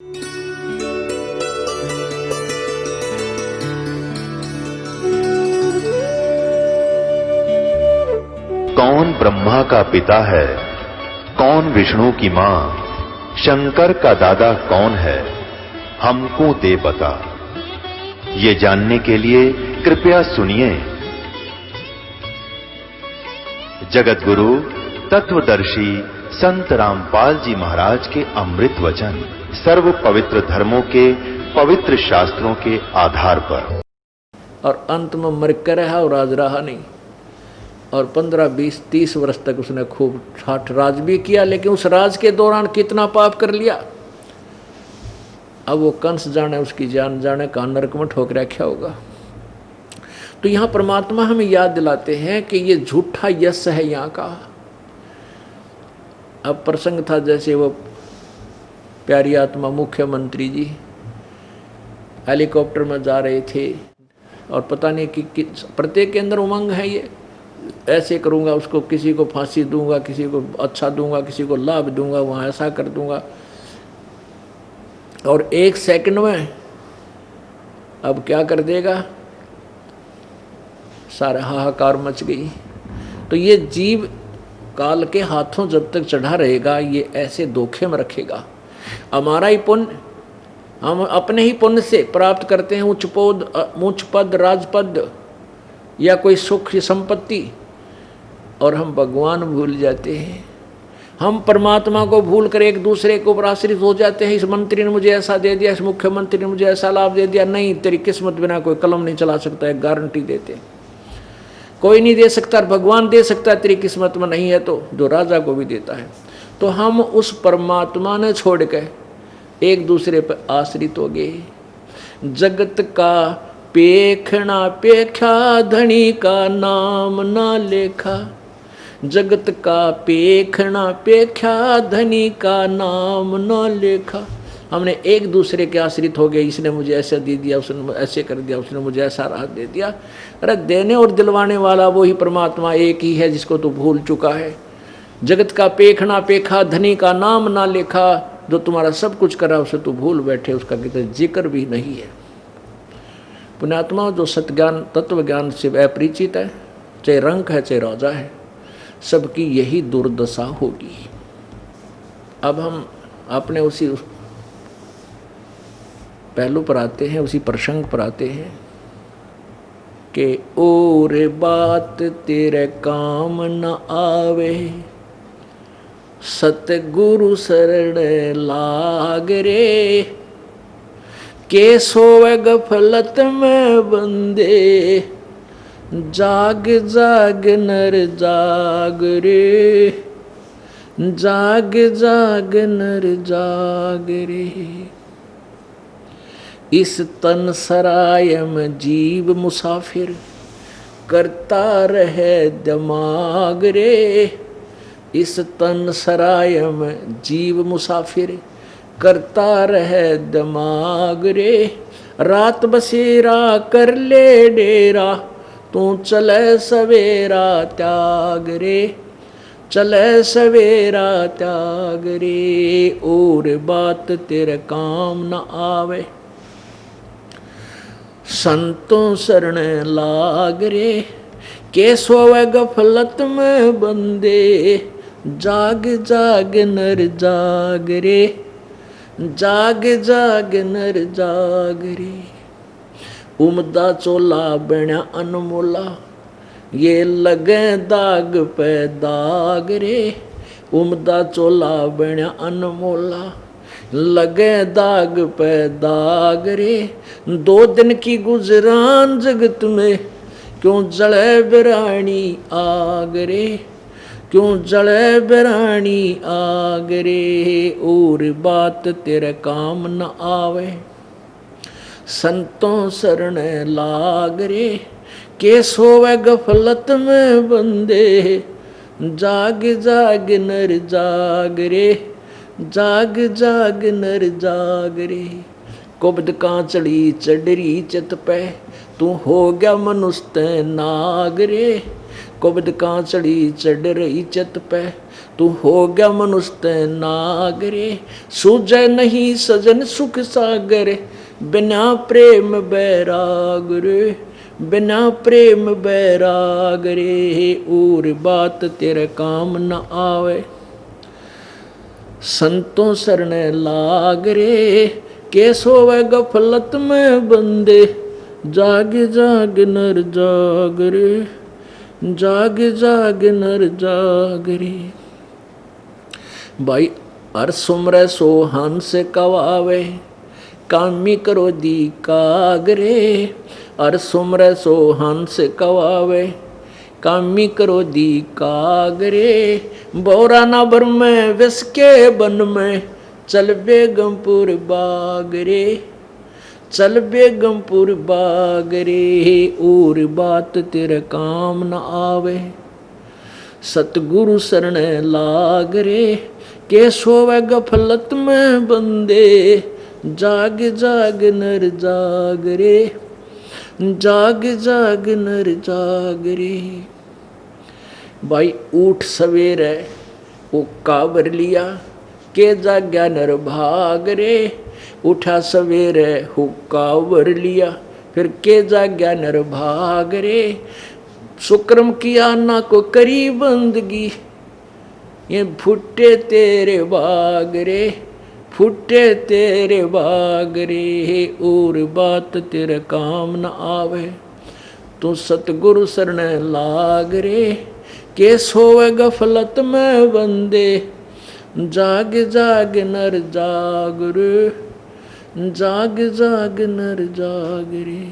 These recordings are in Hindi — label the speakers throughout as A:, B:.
A: कौन ब्रह्मा का पिता है, कौन विष्णु की मां, शंकर का दादा कौन है, हमको दे बता। ये जानने के लिए कृपया सुनिए जगत गुरु तत्वदर्शी संत रामपाल जी महाराज के अमृत वचन सर्व पवित्र धर्मों के पवित्र शास्त्रों के आधार पर।
B: और अंत में मर कर रहा और राज रहा नहीं। और 15, 20, 30 वर्ष तक उसने खूब ठाठ राज भी किया, लेकिन उस राज के दौरान कितना पाप कर लिया। अब वो कंस जाने, उसकी जान जाने, का नरक में ठोकरा क्या होगा। तो यहाँ परमात्मा हमें याद दिलाते हैं कि ये झूठा यश है यहाँ का। अब प्रसंग था जैसे वो प्यारी आत्मा मुख्यमंत्री जी हेलीकॉप्टर में जा रहे थे और पता नहीं कि प्रत्येक के अंदर उमंग है, ये ऐसे करूँगा, उसको किसी को फांसी दूंगा, किसी को अच्छा दूंगा, किसी को लाभ दूंगा, वहाँ ऐसा कर दूंगा। और 1 सेकंड में अब क्या कर देगा, सारा हाहाकार मच गई। तो ये जीव काल के हाथों जब तक चढ़ा रहेगा, ये ऐसे धोखे में रखेगा। हमारा ही पुण्य, हम अपने ही पुण्य से प्राप्त करते हैं उच्च पद, राजपद या कोई सुख संपत्ति, और हम भगवान भूल जाते हैं। हम परमात्मा को भूल कर एक दूसरे के ऊपर आश्रित हो जाते हैं। इस मंत्री ने मुझे ऐसा दे दिया, इस मुख्यमंत्री ने मुझे ऐसा लाभ दे दिया। नहीं, तेरी किस्मत बिना कोई कलम नहीं चला सकता है, गारंटी देते हैं। कोई नहीं दे सकता, भगवान दे सकता है। तेरी किस्मत में नहीं है तो जो राजा को भी देता है। तो हम उस परमात्मा ने छोड़ के एक दूसरे पर आश्रित हो गए। जगत का पेखना पेखा, धनी का नाम ना लेखा। जगत का पेखना पेखा, धनी का नाम ना लेखा। हमने एक दूसरे के आश्रित हो गए। इसने मुझे ऐसा दे दिया, उसने ऐसे कर दिया, उसने मुझे ऐसा राहत दे दिया। अरे देने और दिलवाने वाला वो ही परमात्मा एक ही है, जिसको तू भूल चुका है। जगत का पेखना पेखा, धनी का नाम ना लेखा। जो तुम्हारा सब कुछ करा उसे तू भूल बैठे, उसका कितना जिक्र भी नहीं है। पुण्यात्मा, जो सत्ज्ञान तत्व ज्ञान से अपरिचित है, चाहे रंक है चाहे राजा है, सबकी यही दुर्दशा होगी। अब हम अपने उसी पहलू पर आते हैं, उसी प्रसंग पर आते हैं कि और बात तेरे काम न आवे, सतगुरु शरण लाग रे। के सोवे गफलत में बंदे, जाग जाग नर जाग रे। जाग जाग नर जाग रे। इस तन सराय में जीव मुसाफिर, करता रहे दिमाग रे। इस तन सराय में जीव मुसाफिर, करता रहे दिमाग रे। रात बसेरा कर ले डेरा, तू चले सवेरा त्याग रे। चले सवेरा त्याग रे। और बात तेरे काम न आवे, संतों शरण लाग रे। के सोवे गफलत में बंदे, जाग जाग नर जाग रे। जाग जाग नर जाग रे। उमदा चोला बना अनमोला, ये लगे दाग पे दाग रे। उमदा चोला बना अनमोला, लगे दाग पे दाग रे। 2 दिन की गुजरान जगत में, क्यों जले बिरानी आग रे। क्यों जले बिरानी आग रे। और बात तेरे काम न आवे, संतों शरण लाग रे। के सोवे गफलत में बंदे, जाग जाग नर जाग रे। जाग जाग नर जाग रे। कुब्द कांचड़ी चढ़री चित पे, तू हो गया मनुष्य नाग रे। कुबद कांचड़ी चढ़ रही चत पे, तू हो गया मनुष्य नागरे। सूझे नहीं सजन सुख सागर, बिना प्रेम बैराग रे, बिना प्रेम बैराग रे। और बात तेरे काम न आवे, संतों शरण लाग रे। कैसो वह गफलत में बंदे, जाग जाग नर जाग रे, जाग जाग नर जाग रे। भाई हर सुमर सो हंस कवावे, कामी करो दी कागरे। हर सुमर सो हंस कवावे, कामी करो दी कागरे। बोरा ना बर में विष के बन में, चल बेगमपुर बागरे, चल बेगमपुर बागरे। और बात तेरे काम न आवे, सतगुरु शरण लाग रे। के सोवे गफलत में बंदे, जाग जाग नर जाग रे, जाग जाग नर जाग रे। भाई उठ सवेरे वो काबर लिया, के जाग्या नर भाग रे। उठा सवेरे हुक्का वर लिया, फिर के जाग्या नर भाग रे। सुक्रम किया ना को करी बंदगी, ये फुटे तेरे बाग रे, फुटे तेरे बाग रे। और बात तेरे काम न आवे, तू सतगुरु शरण लाग रे। के सोवे गफलत में बंदे, जाग जाग नर जाग रे, जाग जाग नर जाग रे।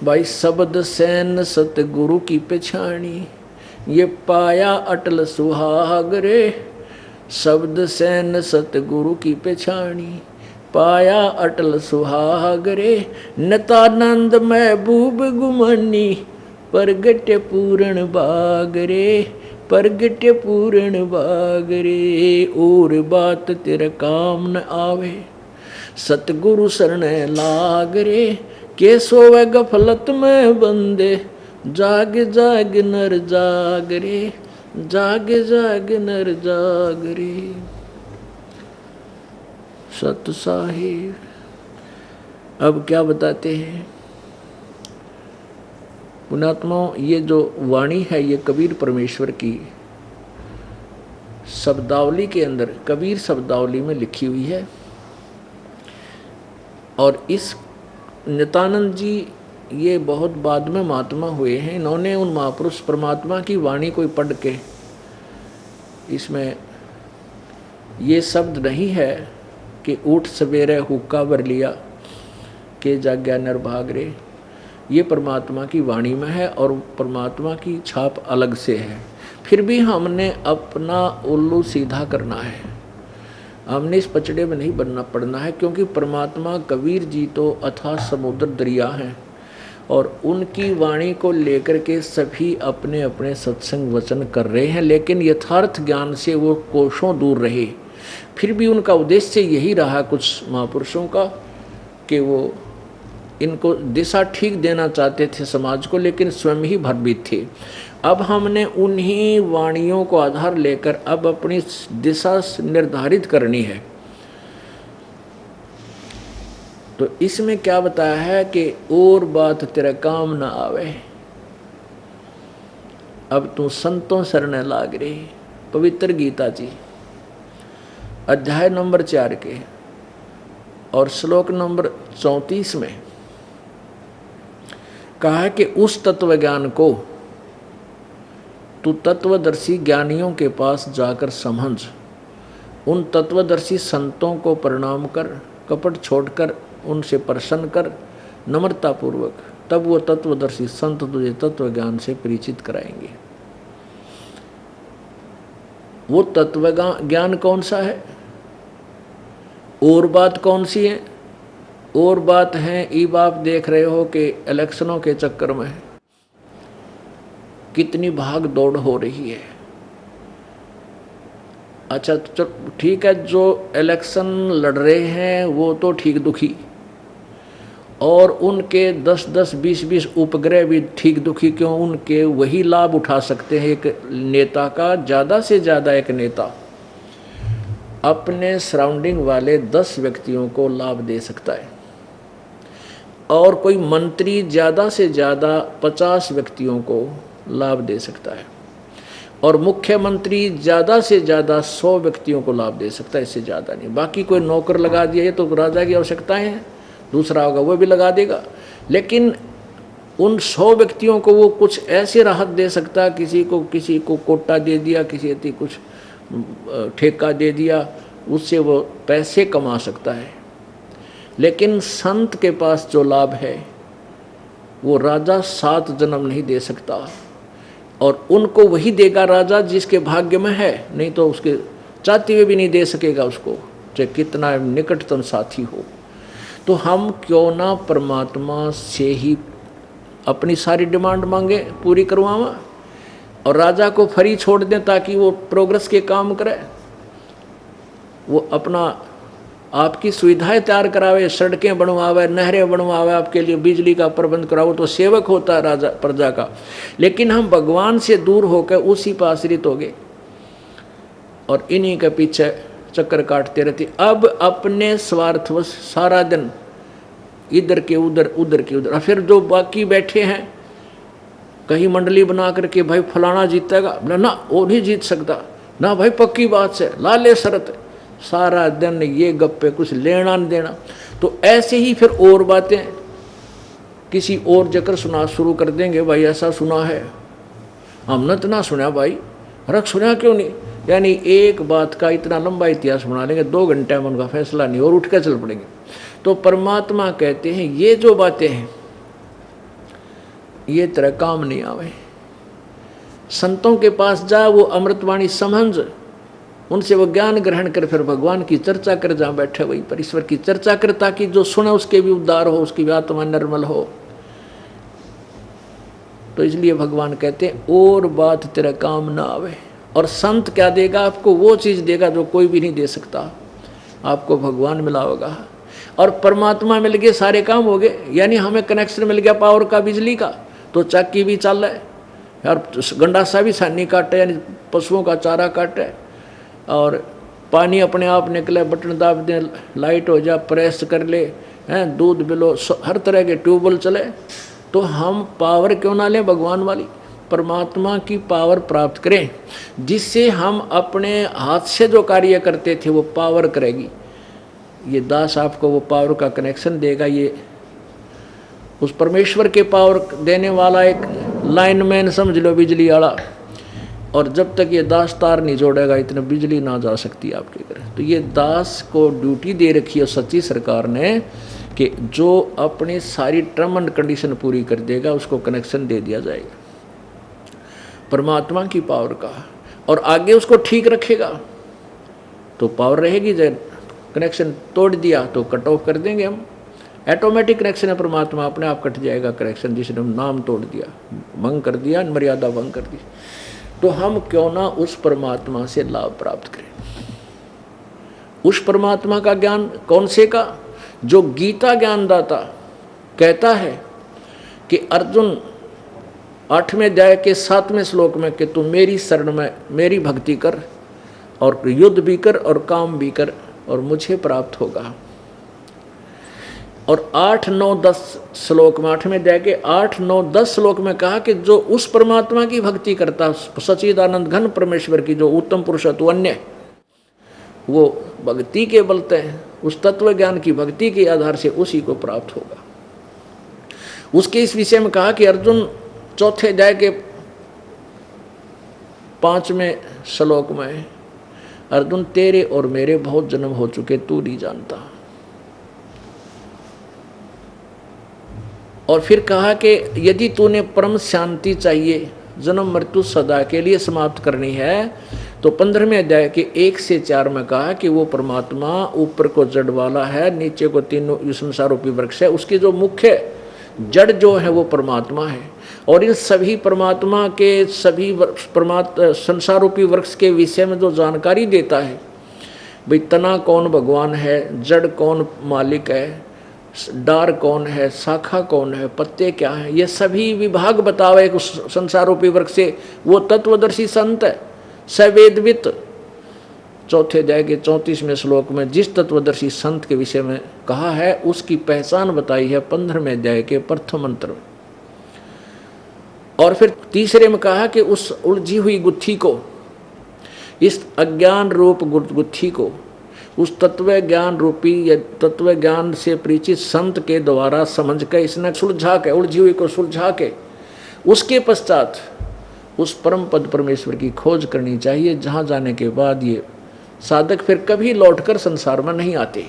B: भाई शब्द सैन सतगुरु की पछाणी, ये पाया अटल सुहाग रे। शब्द सैन सतगुरु की पछाणी, पाया अटल सुहाग रे। नतानंद महबूब गुमानी, परगट पूर्ण बाग रे, परगट पूर्ण बाग रे। और बात तेरे काम न आवे, सतगुरु शरण लाग रे। के सोवे गफलत में बंदे, जाग जाग नर जाग रे, जाग जाग नर जाग रे। सत साहिब अब क्या बताते हैं पुण्यात्माओं। ये जो वाणी है ये कबीर परमेश्वर की शब्दावली के अंदर, कबीर शब्दावली में लिखी हुई है। और इस नित्यानंद जी ये बहुत बाद में महात्मा हुए हैं। इन्होंने उन महापुरुष परमात्मा की वाणी को पढ़ के, इसमें ये शब्द नहीं है कि उठ सवेरे हुक्का भर लिया, के जाग्या नर भाग रे। ये परमात्मा की वाणी में है और परमात्मा की छाप अलग से है। फिर भी हमने अपना उल्लू सीधा करना है, हमने इस पचड़े में नहीं बनना पड़ना है। क्योंकि परमात्मा कबीर जी तो अथाह समुद्र दरिया हैं और उनकी वाणी को लेकर के सभी अपने अपने सत्संग वचन कर रहे हैं, लेकिन यथार्थ ज्ञान से वो कोसों दूर रहे। फिर भी उनका उद्देश्य यही रहा कुछ महापुरुषों का कि वो इनको दिशा ठीक देना चाहते थे समाज को, लेकिन स्वयं ही भ्रमित थे। अब हमने उन्हीं वाणियों को आधार लेकर अब अपनी दिशा निर्धारित करनी है। तो इसमें क्या बताया है कि और बात तेरा काम ना आवे, अब तू संतों शरण लाग रे। पवित्र गीता जी अध्याय नंबर 4 के और श्लोक नंबर 34 में कहा है कि उस तत्व ज्ञान को तू तत्वदर्शी ज्ञानियों के पास जाकर समझ, उन तत्वदर्शी संतों को प्रणाम कर, कपट छोड़कर उनसे प्रसन्न कर नम्रता पूर्वक, तब वो तत्वदर्शी संत तुझे तत्व ज्ञान से परिचित कराएंगे। वो तत्व ज्ञान कौन सा है? और बात कौन सी है? और बात है अब आप देख रहे हो कि इलेक्शनों के चक्कर में कितनी भाग दौड़ हो रही है। अच्छा तो ठीक है, जो इलेक्शन लड़ रहे हैं वो तो ठीक दुखी, और उनके 10-10, 20-20 उपग्रह भी ठीक दुखी क्यों, उनके वही लाभ उठा सकते हैं। एक नेता का ज़्यादा से ज़्यादा एक नेता अपने सराउंडिंग वाले 10 व्यक्तियों को लाभ दे सकता है, और कोई मंत्री ज़्यादा से ज़्यादा 50 व्यक्तियों को लाभ दे सकता है, और मुख्यमंत्री ज़्यादा से ज़्यादा 100 व्यक्तियों को लाभ दे सकता है, इससे ज़्यादा नहीं। बाकी कोई नौकर लगा दिया, ये तो राजा की आवश्यकताएं हैं, दूसरा होगा वो भी लगा देगा, लेकिन उन 100 व्यक्तियों को वो कुछ ऐसे राहत दे सकता है, किसी को कोटा दे दिया, किसी को कुछ ठेका दे दिया, उससे वो पैसे कमा सकता है। लेकिन संत के पास जो लाभ है वो राजा 7 जन्म नहीं दे सकता, और उनको वही देगा राजा जिसके भाग्य में है, नहीं तो उसके चाहते हुए भी नहीं दे सकेगा उसको, चाहे कितना निकटतम साथी हो। तो हम क्यों ना परमात्मा से ही अपनी सारी डिमांड मांगे, पूरी करवावा, और राजा को फ्री छोड़ दें ताकि वो प्रोग्रेस के काम करे, वो अपना आपकी सुविधाएं तैयार करावे, सड़कें बनवावे, नहरें बनवावे, आपके लिए बिजली का प्रबंध कराओ, तो सेवक होता है राजा प्रजा का। लेकिन हम भगवान से दूर होकर उसी पर आश्रित हो गए और इन्हीं के पीछे चक्कर काटते रहते। अब अपने स्वार्थवश सारा दिन इधर के उधर, उधर के उधर। फिर जो बाकी बैठे हैं कहीं मंडली बना करके, भाई फलाना जीतेगा, ना वो नहीं जीत सकता, ना भाई पक्की बात से ला ले शरत, सारा दिन ये गप्पे, कुछ लेना नहीं देना। तो ऐसे ही फिर और बातें किसी और जगह सुना शुरू कर देंगे, भाई ऐसा सुना है, हमने तो ना सुना भाई, रख सुना क्यों नहीं, यानी एक बात का इतना लंबा इतिहास बना लेंगे, 2 घंटे में उनका फैसला नहीं और उठ कर चल पड़ेंगे। तो परमात्मा कहते हैं ये जो बातें हैं ये तेरा काम नहीं आवे, संतों के पास जा, वो अमृतवाणी समझ, उनसे वो ज्ञान ग्रहण कर, फिर भगवान की चर्चा कर, जहाँ बैठे वहीं पर ईश्वर की चर्चा कर, ताकि जो सुने उसके भी उद्धार हो, उसकी भी आत्मा निर्मल हो। तो इसलिए भगवान कहते हैं और बात तेरा काम ना आवे। और संत क्या देगा आपको, वो चीज़ देगा जो कोई भी नहीं दे सकता, आपको भगवान मिला होगा। और परमात्मा मिल गए सारे काम हो गए, यानी हमें कनेक्शन मिल गया पावर का, बिजली का, तो चक्की भी चल रहा है, और गंडासा भी छानी काटे, यानी पशुओं का चारा काटे, और पानी अपने आप निकले, बटन दाब दें, लाइट हो जा, प्रेस कर ले, हैं, दूध बिलो, हर तरह के ट्यूबवेल चले। तो हम पावर क्यों ना लें भगवान वाली, परमात्मा की पावर प्राप्त करें, जिससे हम अपने हाथ से जो कार्य करते थे वो पावर करेगी। ये दास आपको वो पावर का कनेक्शन देगा, ये उस परमेश्वर के पावर देने वाला एक लाइनमैन समझ लो, बिजली वाला। और जब तक ये दास तार नहीं जोड़ेगा इतने बिजली ना जा सकती आपके घर। तो ये दास को ड्यूटी दे रखी है सच्ची सरकार ने कि जो अपनी सारी टर्म एंड कंडीशन पूरी कर देगा उसको कनेक्शन दे दिया जाएगा परमात्मा की पावर का, और आगे उसको ठीक रखेगा तो पावर रहेगी। जब कनेक्शन तोड़ दिया तो कट ऑफ कर देंगे हम, ऑटोमेटिक कनेक्शन है परमात्मा, अपने आप कट जाएगा कनेक्शन, जिसने नाम तोड़ दिया, भंग कर दिया, मर्यादा भंग कर दी। तो हम क्यों ना उस परमात्मा से लाभ प्राप्त करें। उस परमात्मा का ज्ञान कौन से का, जो गीता ज्ञानदाता कहता है कि अर्जुन 8वें अध्याय के 7वें श्लोक में कि तू मेरी शरण में मेरी भक्ति कर और युद्ध भी कर और काम भी कर और मुझे प्राप्त होगा। और 8, 9, 10 श्लोक में 8वें अध्याय के 8, 9, 10 श्लोक में कहा कि जो उस परमात्मा की भक्ति करता, सच्चिदानंद घन परमेश्वर की जो उत्तम पुरुषत्व अन्य, वो भक्ति के बलते हैं, उस तत्व ज्ञान की भक्ति के आधार से उसी को प्राप्त होगा। उसके इस विषय में कहा कि अर्जुन 4थे अध्याय के 5वें श्लोक में, अर्जुन तेरे और मेरे बहुत जन्म हो चुके, तू नहीं जानता। और फिर कहा कि यदि तूने परम शांति चाहिए, जन्म मृत्यु सदा के लिए समाप्त करनी है, तो 15वें अध्याय के 1 से 4 में कहा कि वो परमात्मा ऊपर को जड़ वाला है, नीचे को तीनों संसार रूपी वृक्ष है, उसकी जो मुख्य जड़ जो है वो परमात्मा है। और इन सभी परमात्मा के सभी संसार रूपी वृक्ष के विषय में जो जानकारी देता है, भाई तना कौन भगवान है, जड़ कौन मालिक है, डार कौन है, शाखा कौन है, पत्ते क्या हैं, ये सभी विभाग बतावे उस संसार रूपी वृक्ष से। वो तत्वदर्शी संत है, सवेदवित। चौथे अध्याय के 34वें श्लोक में जिस तत्वदर्शी संत के विषय में कहा है उसकी पहचान बताई है 15वें अध्याय के प्रथम मंत्र में। और फिर तीसरे में कहा कि उस उलझी हुई गुत्थी को, इस अज्ञान रूप गुत्थी को उस तत्व ज्ञान रूपी या तत्व ज्ञान से परिचित संत के द्वारा समझ कर इसने सुलझा के, उलझी हुई को सुलझा के, उसके पश्चात उस परम पद परमेश्वर की खोज करनी चाहिए, जहाँ जाने के बाद ये साधक फिर कभी लौटकर संसार में नहीं आते,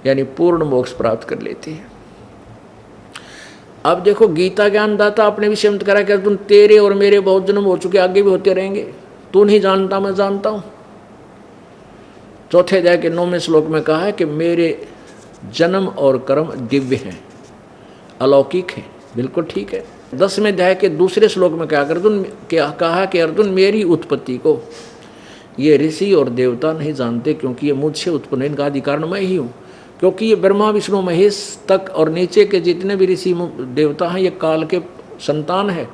B: यानी पूर्ण मोक्ष प्राप्त कर लेते हैं। अब देखो गीता ज्ञान दाता अपने विषय में करा कि तुम तेरे और मेरे बहुत जन्म हो चुके, आगे भी होते रहेंगे, तू नहीं जानता मैं जानता हूं। चौथे अध्याय के 9वें श्लोक में कहा है कि मेरे जन्म और कर्म दिव्य हैं, अलौकिक हैं, बिल्कुल ठीक है। 10वें अध्याय के दूसरे श्लोक में क्या कहा कि अर्जुन मेरी उत्पत्ति को ये ऋषि और देवता नहीं जानते, क्योंकि ये मुझसे उत्पन्न, इनका अधिकार मैं ही हूँ। क्योंकि ये ब्रह्मा विष्णु महेश तक और नीचे के जितने भी ऋषि देवता हैं ये काल के संतान है,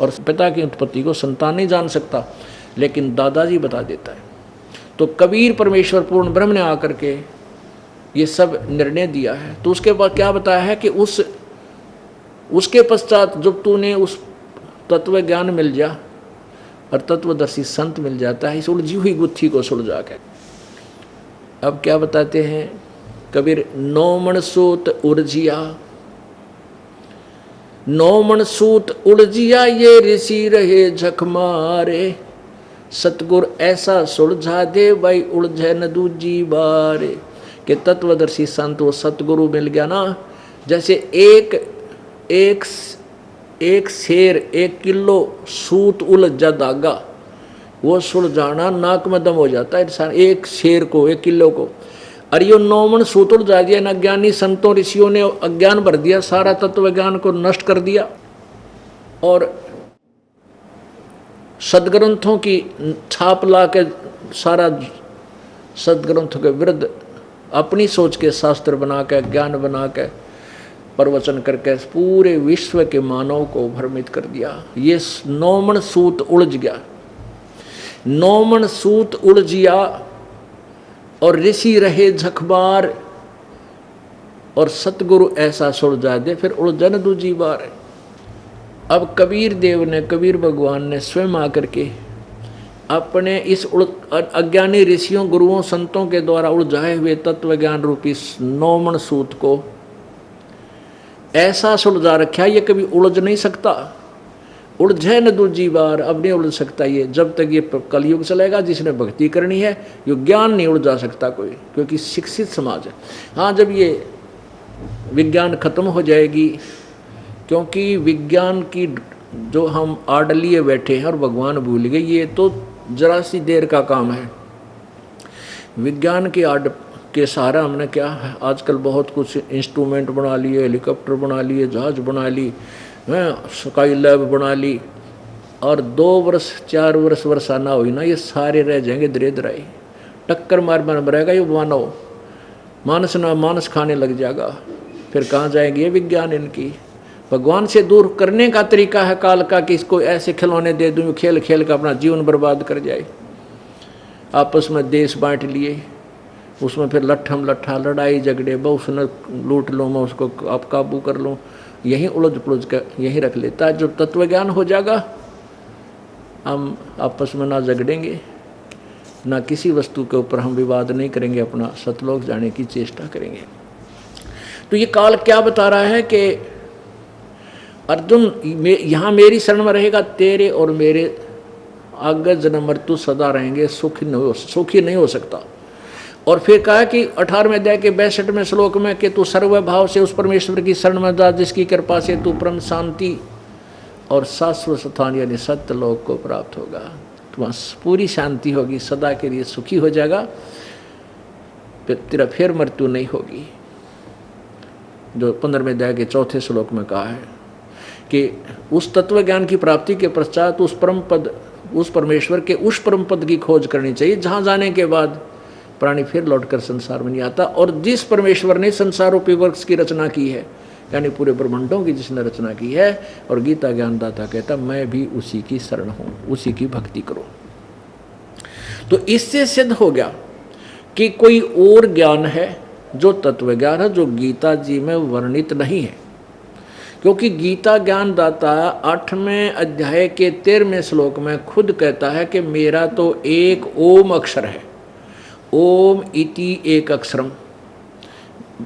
B: और पिता की उत्पत्ति को संतान नहीं जान सकता, लेकिन दादाजी बता देता है। तो कबीर परमेश्वर पूर्ण ब्रह्म ने आकर के ये सब निर्णय दिया है। तो उसके बाद क्या बताया है कि उसके पश्चात जब तूने उस तत्व ज्ञान मिल जा और तत्वदर्शी संत मिल जाता है, इस उलझी हुई गुत्थी को सुलझा के। अब क्या बताते हैं कबीर, नौमण सूत उर्जिया, नौमण सूत उलझिया ये ऋषि रहे झक मारे, सतगुर ऐसा सुलझा दे भाई उलझे न दूजी बारे। कि तत्वदर्शी संत वो सतगुरु मिल गया ना, जैसे एक शेर 1 किलो सूत उलझा धागा वो सुलझाना नाक में दम हो जाता है इंसान, एक शेर को 1 किलो को। और ये 9 मन सूत उलझा दिया, न अज्ञानी संतों ऋषियों ने अज्ञान भर दिया, सारा तत्व ज्ञान को नष्ट कर दिया, और सदग्रंथों की छाप ला के सारा सदग्रंथों के विरुद्ध अपनी सोच के शास्त्र बना के, ज्ञान बना के, प्रवचन करके पूरे विश्व के मानव को भ्रमित कर दिया। ये 9 मन सूत उलझ गया, 9 मन सूत उलझिया और ऋषि रहे झकबार, और सतगुरु ऐसा सुलझा दे फिर उलझन दूजी बार। अब कबीर देव ने, कबीर भगवान ने स्वयं आकर के अपने इस अज्ञानी ऋषियों गुरुओं संतों के द्वारा उलझाए हुए तत्व ज्ञान रूपी 9 मन सूत को ऐसा सुलझा रखा, ये कभी उलझ नहीं सकता, उलझे न दूजी बार। अब नहीं उलझ सकता ये, जब तक ये कलयुग चलेगा, जिसने भक्ति करनी है, ये ज्ञान नहीं उलझा सकता कोई, क्योंकि शिक्षित समाज है। हाँ, जब ये विज्ञान खत्म हो जाएगी, क्योंकि विज्ञान की जो हम आड़ लिए बैठे हैं और भगवान भूल गए, ये तो जरा सी देर का काम है। विज्ञान की आड़ के सहारा हमने क्या है, आजकल बहुत कुछ इंस्ट्रूमेंट बना लिए, हेलीकॉप्टर बना लिए, जहाज बना ली, स्काई लैब बना ली, और 2 वर्ष 4 वर्ष वर्षाना हुई ना, ये सारे रह जाएंगे दरेदराई, टक्कर मार रहेगा ये मानव, मानस ना मानस खाने लग जाएगा। फिर कहाँ जाएंगे ये विज्ञान इनकी। भगवान से दूर करने का तरीका है काल का कि इसको ऐसे खिलौने दे दूँ, खेल खेल कर अपना जीवन बर्बाद कर जाए। आपस में देश बांट लिए, उसमें फिर लट्ठम लट्ठा, लड़ाई झगड़े, बहुत न लूट लूँ मैं उसको, आप काबू कर लूँ, यहीं उलझ पुलझ कर यहीं रख लेता है। जब तत्व ज्ञान हो जाएगा, हम आपस में ना झगड़ेंगे, ना किसी वस्तु के ऊपर हम विवाद नहीं करेंगे, अपना सतलोक जाने की चेष्टा करेंगे। तो ये काल क्या बता रहा है कि अर्जुन यहाँ मेरी शरण में रहेगा, तेरे और मेरे आगे जन्म मृत्यु सदा रहेंगे, सुखी नहीं हो सकता। और फिर कहा कि 18वें अध्याय के 62वें श्लोक में कि तू सर्वभाव से उस परमेश्वर की शरण में जा, जिसकी कृपा से तू परम शांति और शाश्वत स्थान यानी सत्य लोक को प्राप्त होगा। तुम्हारी पूरी शांति होगी, सदा के लिए सुखी हो जाएगा, तेरा फिर मृत्यु नहीं होगी। जो 15वें अध्याय के 4थे श्लोक में कहा है कि उस तत्व ज्ञान की प्राप्ति के पश्चात उस परम पद, उस परमेश्वर के उस परम पद की खोज करनी चाहिए, जहाँ जाने के बाद प्राणी फिर लौटकर संसार में नहीं आता। और जिस परमेश्वर ने संसार रूपी वृक्ष की रचना की है, यानी पूरे ब्रह्मांडों की जिसने रचना की है, और गीता ज्ञानदाता कहता मैं भी उसी की शरण हूं, उसी की भक्ति करो। तो इससे सिद्ध हो गया कि कोई और ज्ञान है जो तत्व ज्ञान है, जो गीता जी में वर्णित नहीं है। क्योंकि गीता ज्ञानदाता 8वें अध्याय के 13वें श्लोक में खुद कहता है कि मेरा तो एक ओम अक्षर है, ओम इति एक अक्षरम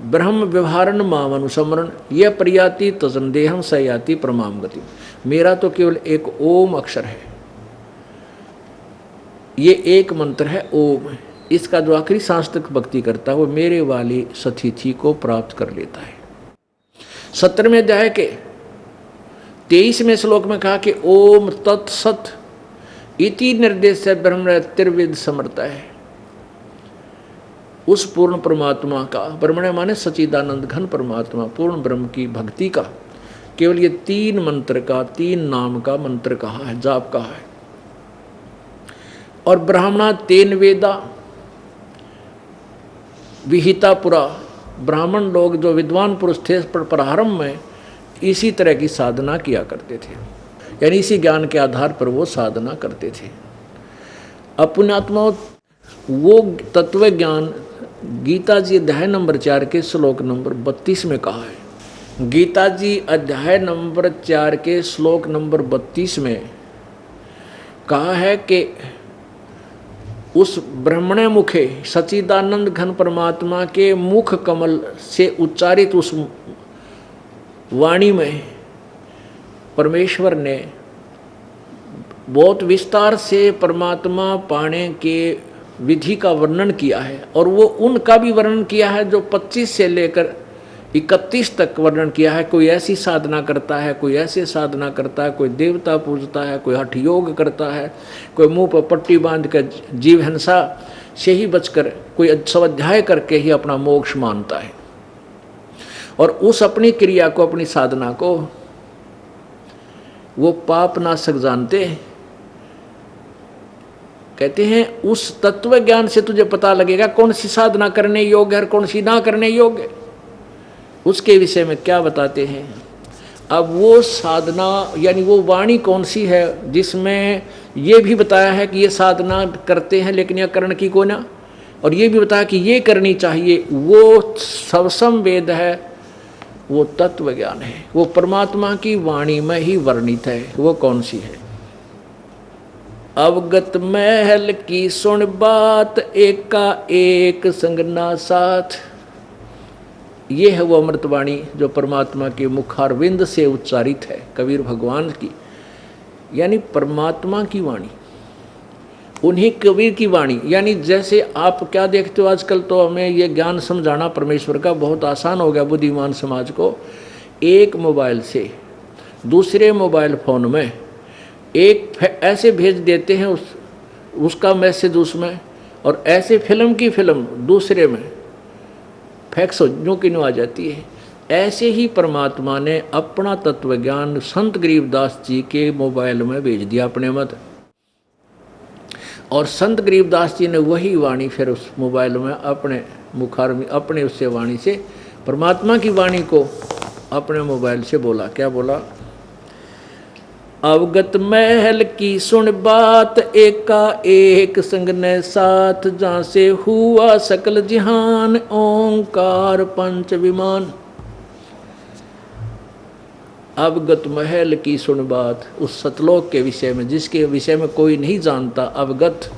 B: ब्रह्म व्यवहारण माम अनुसमरण यह प्रयाति तजन देहम सयाति प्रमाम गति। मेरा तो केवल एक ओम अक्षर है, ये एक मंत्र है ओम। इसका जो आखिरी सांस्कृतिक भक्ति करता है वो मेरे वाली सतिथि को प्राप्त कर लेता है। 17वें अध्याय के 23वें श्लोक में कहा कि ओम तत्सत इति निर्देश से ब्रह्म त्रिविद समर्था है। उस पूर्ण परमात्मा का, ब्रह्मण्य माने सच्चिदानंद घन परमात्मा, पूर्ण ब्रह्म की भक्ति का केवल ये 3 मंत्र का, 3 नाम का मंत्र कहा है, जाप कहा है। और ब्राह्मणा तेन वेदा विहिता पुरा, ब्राह्मण लोग जो विद्वान पुरुष थे प्रारंभ में इसी तरह की साधना किया करते थे, यानी इसी ज्ञान के आधार पर वो साधना करते थे। अपुण्यात्मा वो तत्व ज्ञान गीता जी अध्याय नंबर 4 के श्लोक नंबर 32 में कहा है। गीता जी अध्याय नंबर 4 के श्लोक नंबर 32 में कहा है कि उस ब्रह्मणे मुखे सच्चिदानंद घन परमात्मा के मुख कमल से उच्चारित उस वाणी में परमेश्वर ने बहुत विस्तार से परमात्मा पाने के विधि का वर्णन किया है। और वो उनका भी वर्णन किया है जो 25 से लेकर 31 तक वर्णन किया है। कोई ऐसी साधना करता है, कोई ऐसे साधना करता है, कोई देवता पूजता है, कोई हठ योग करता है, कोई मुंह पर पट्टी बांध कर जीव हिंसा से ही बचकर कोई स्वाध्याय करके ही अपना मोक्ष मानता है। और उस अपनी क्रिया को, अपनी साधना को वो पाप नाशक जानते हैं। कहते हैं उस तत्व ज्ञान से तुझे पता लगेगा कौन सी साधना करने योग्य है और कौन सी ना करने योग्य। उसके विषय में क्या बताते हैं। अब वो साधना यानी वो वाणी कौन सी है जिसमें ये भी बताया है कि ये साधना करते हैं लेकिन यह करण की को ना, और ये भी बताया कि ये करनी चाहिए, वो सबसम वेद है, वो तत्व ज्ञान है, वो परमात्मा की वाणी में ही वर्णित है। वो कौन सी है। अवगत महल की सुन बात एका एक संगना साथ, ये है वो अमृतवाणी जो परमात्मा के मुखारविंद से उच्चारित है, कबीर भगवान की, यानी परमात्मा की वाणी, उन्हीं कबीर की वाणी। यानी जैसे आप क्या देखते हो आजकल, तो हमें ये ज्ञान समझाना परमेश्वर का बहुत आसान हो गया बुद्धिमान समाज को। एक मोबाइल से दूसरे मोबाइल फोन में एक ऐसे भेज देते हैं उसका मैसेज उसमें, और ऐसे फिल्म की फिल्म दूसरे में फैक्स न्यू की न्यू आ जाती है। ऐसे ही परमात्मा ने अपना तत्व ज्ञान संत गरीबदास जी के मोबाइल में भेज दिया अपने मत, और संत गरीबदास जी ने वही वाणी फिर उस मोबाइल में अपने मुखार में अपने उससे वाणी से परमात्मा की वाणी को अपने मोबाइल से बोला। क्या बोला। अवगत महल की सुन बात एका एक संग ने साथ, जहाँ से हुआ सकल जहान ओंकार पंच विमान। अवगत महल की सुन बात, उस सतलोक के विषय में जिसके विषय में कोई नहीं जानता, अवगत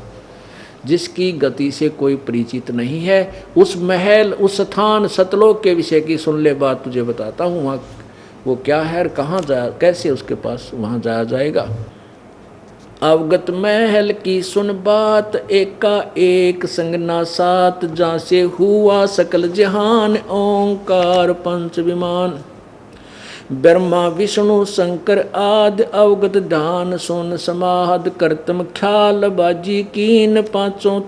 B: जिसकी गति से कोई परिचित नहीं है, उस महल उस स्थान सतलोक के विषय की सुन ले बात, तुझे बताता हूँ वहाँ वो क्या है और कहाँ जाया, कैसे उसके पास वहाँ जाया जाएगा। अवगत महल की सुन बात एका एक संगना साथ, जहाँ से हुआ सकल जहान ओंकार पंच विमान। ब्रह्मा विष्णु शंकर आदि अवगत ध्यान सुन समाहद, करतम ख्याल बाजी कीन, पांचों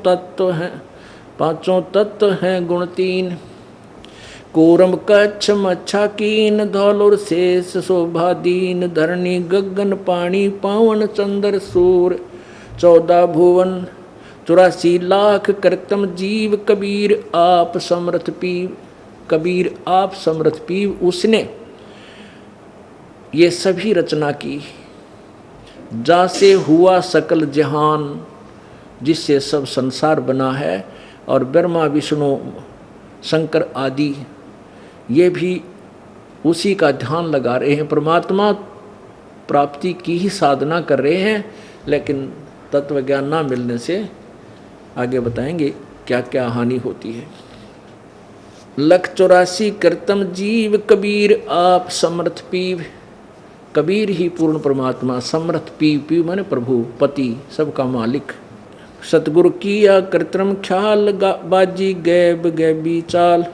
B: तत्व हैं गुण 3। कूरम कच्छ मच्छा कीन, धौलुर शेष शोभा दीन, धरणी गगन पानी पावन चंद्र सूर, 14 भुवन 84 लाख करतम जीव, कबीर आप समर्थ पीव। कबीर आप समर्थ पीव, उसने ये सभी रचना की। जासे हुआ सकल जहान, जिससे सब संसार बना है। और ब्रह्मा विष्णु शंकर आदि ये भी उसी का ध्यान लगा रहे हैं, परमात्मा प्राप्ति की ही साधना कर रहे हैं। लेकिन तत्व ज्ञान ना मिलने से आगे बताएंगे क्या क्या हानि होती है। 184 करतम जीव, कबीर आप समर्थ पीव। कबीर ही पूर्ण परमात्मा, समर्थ पीव, पीव माने प्रभु, पति, सबका मालिक। सतगुरु किया कृत्रिम ख्याल, बाजी गैब गैबी चाल।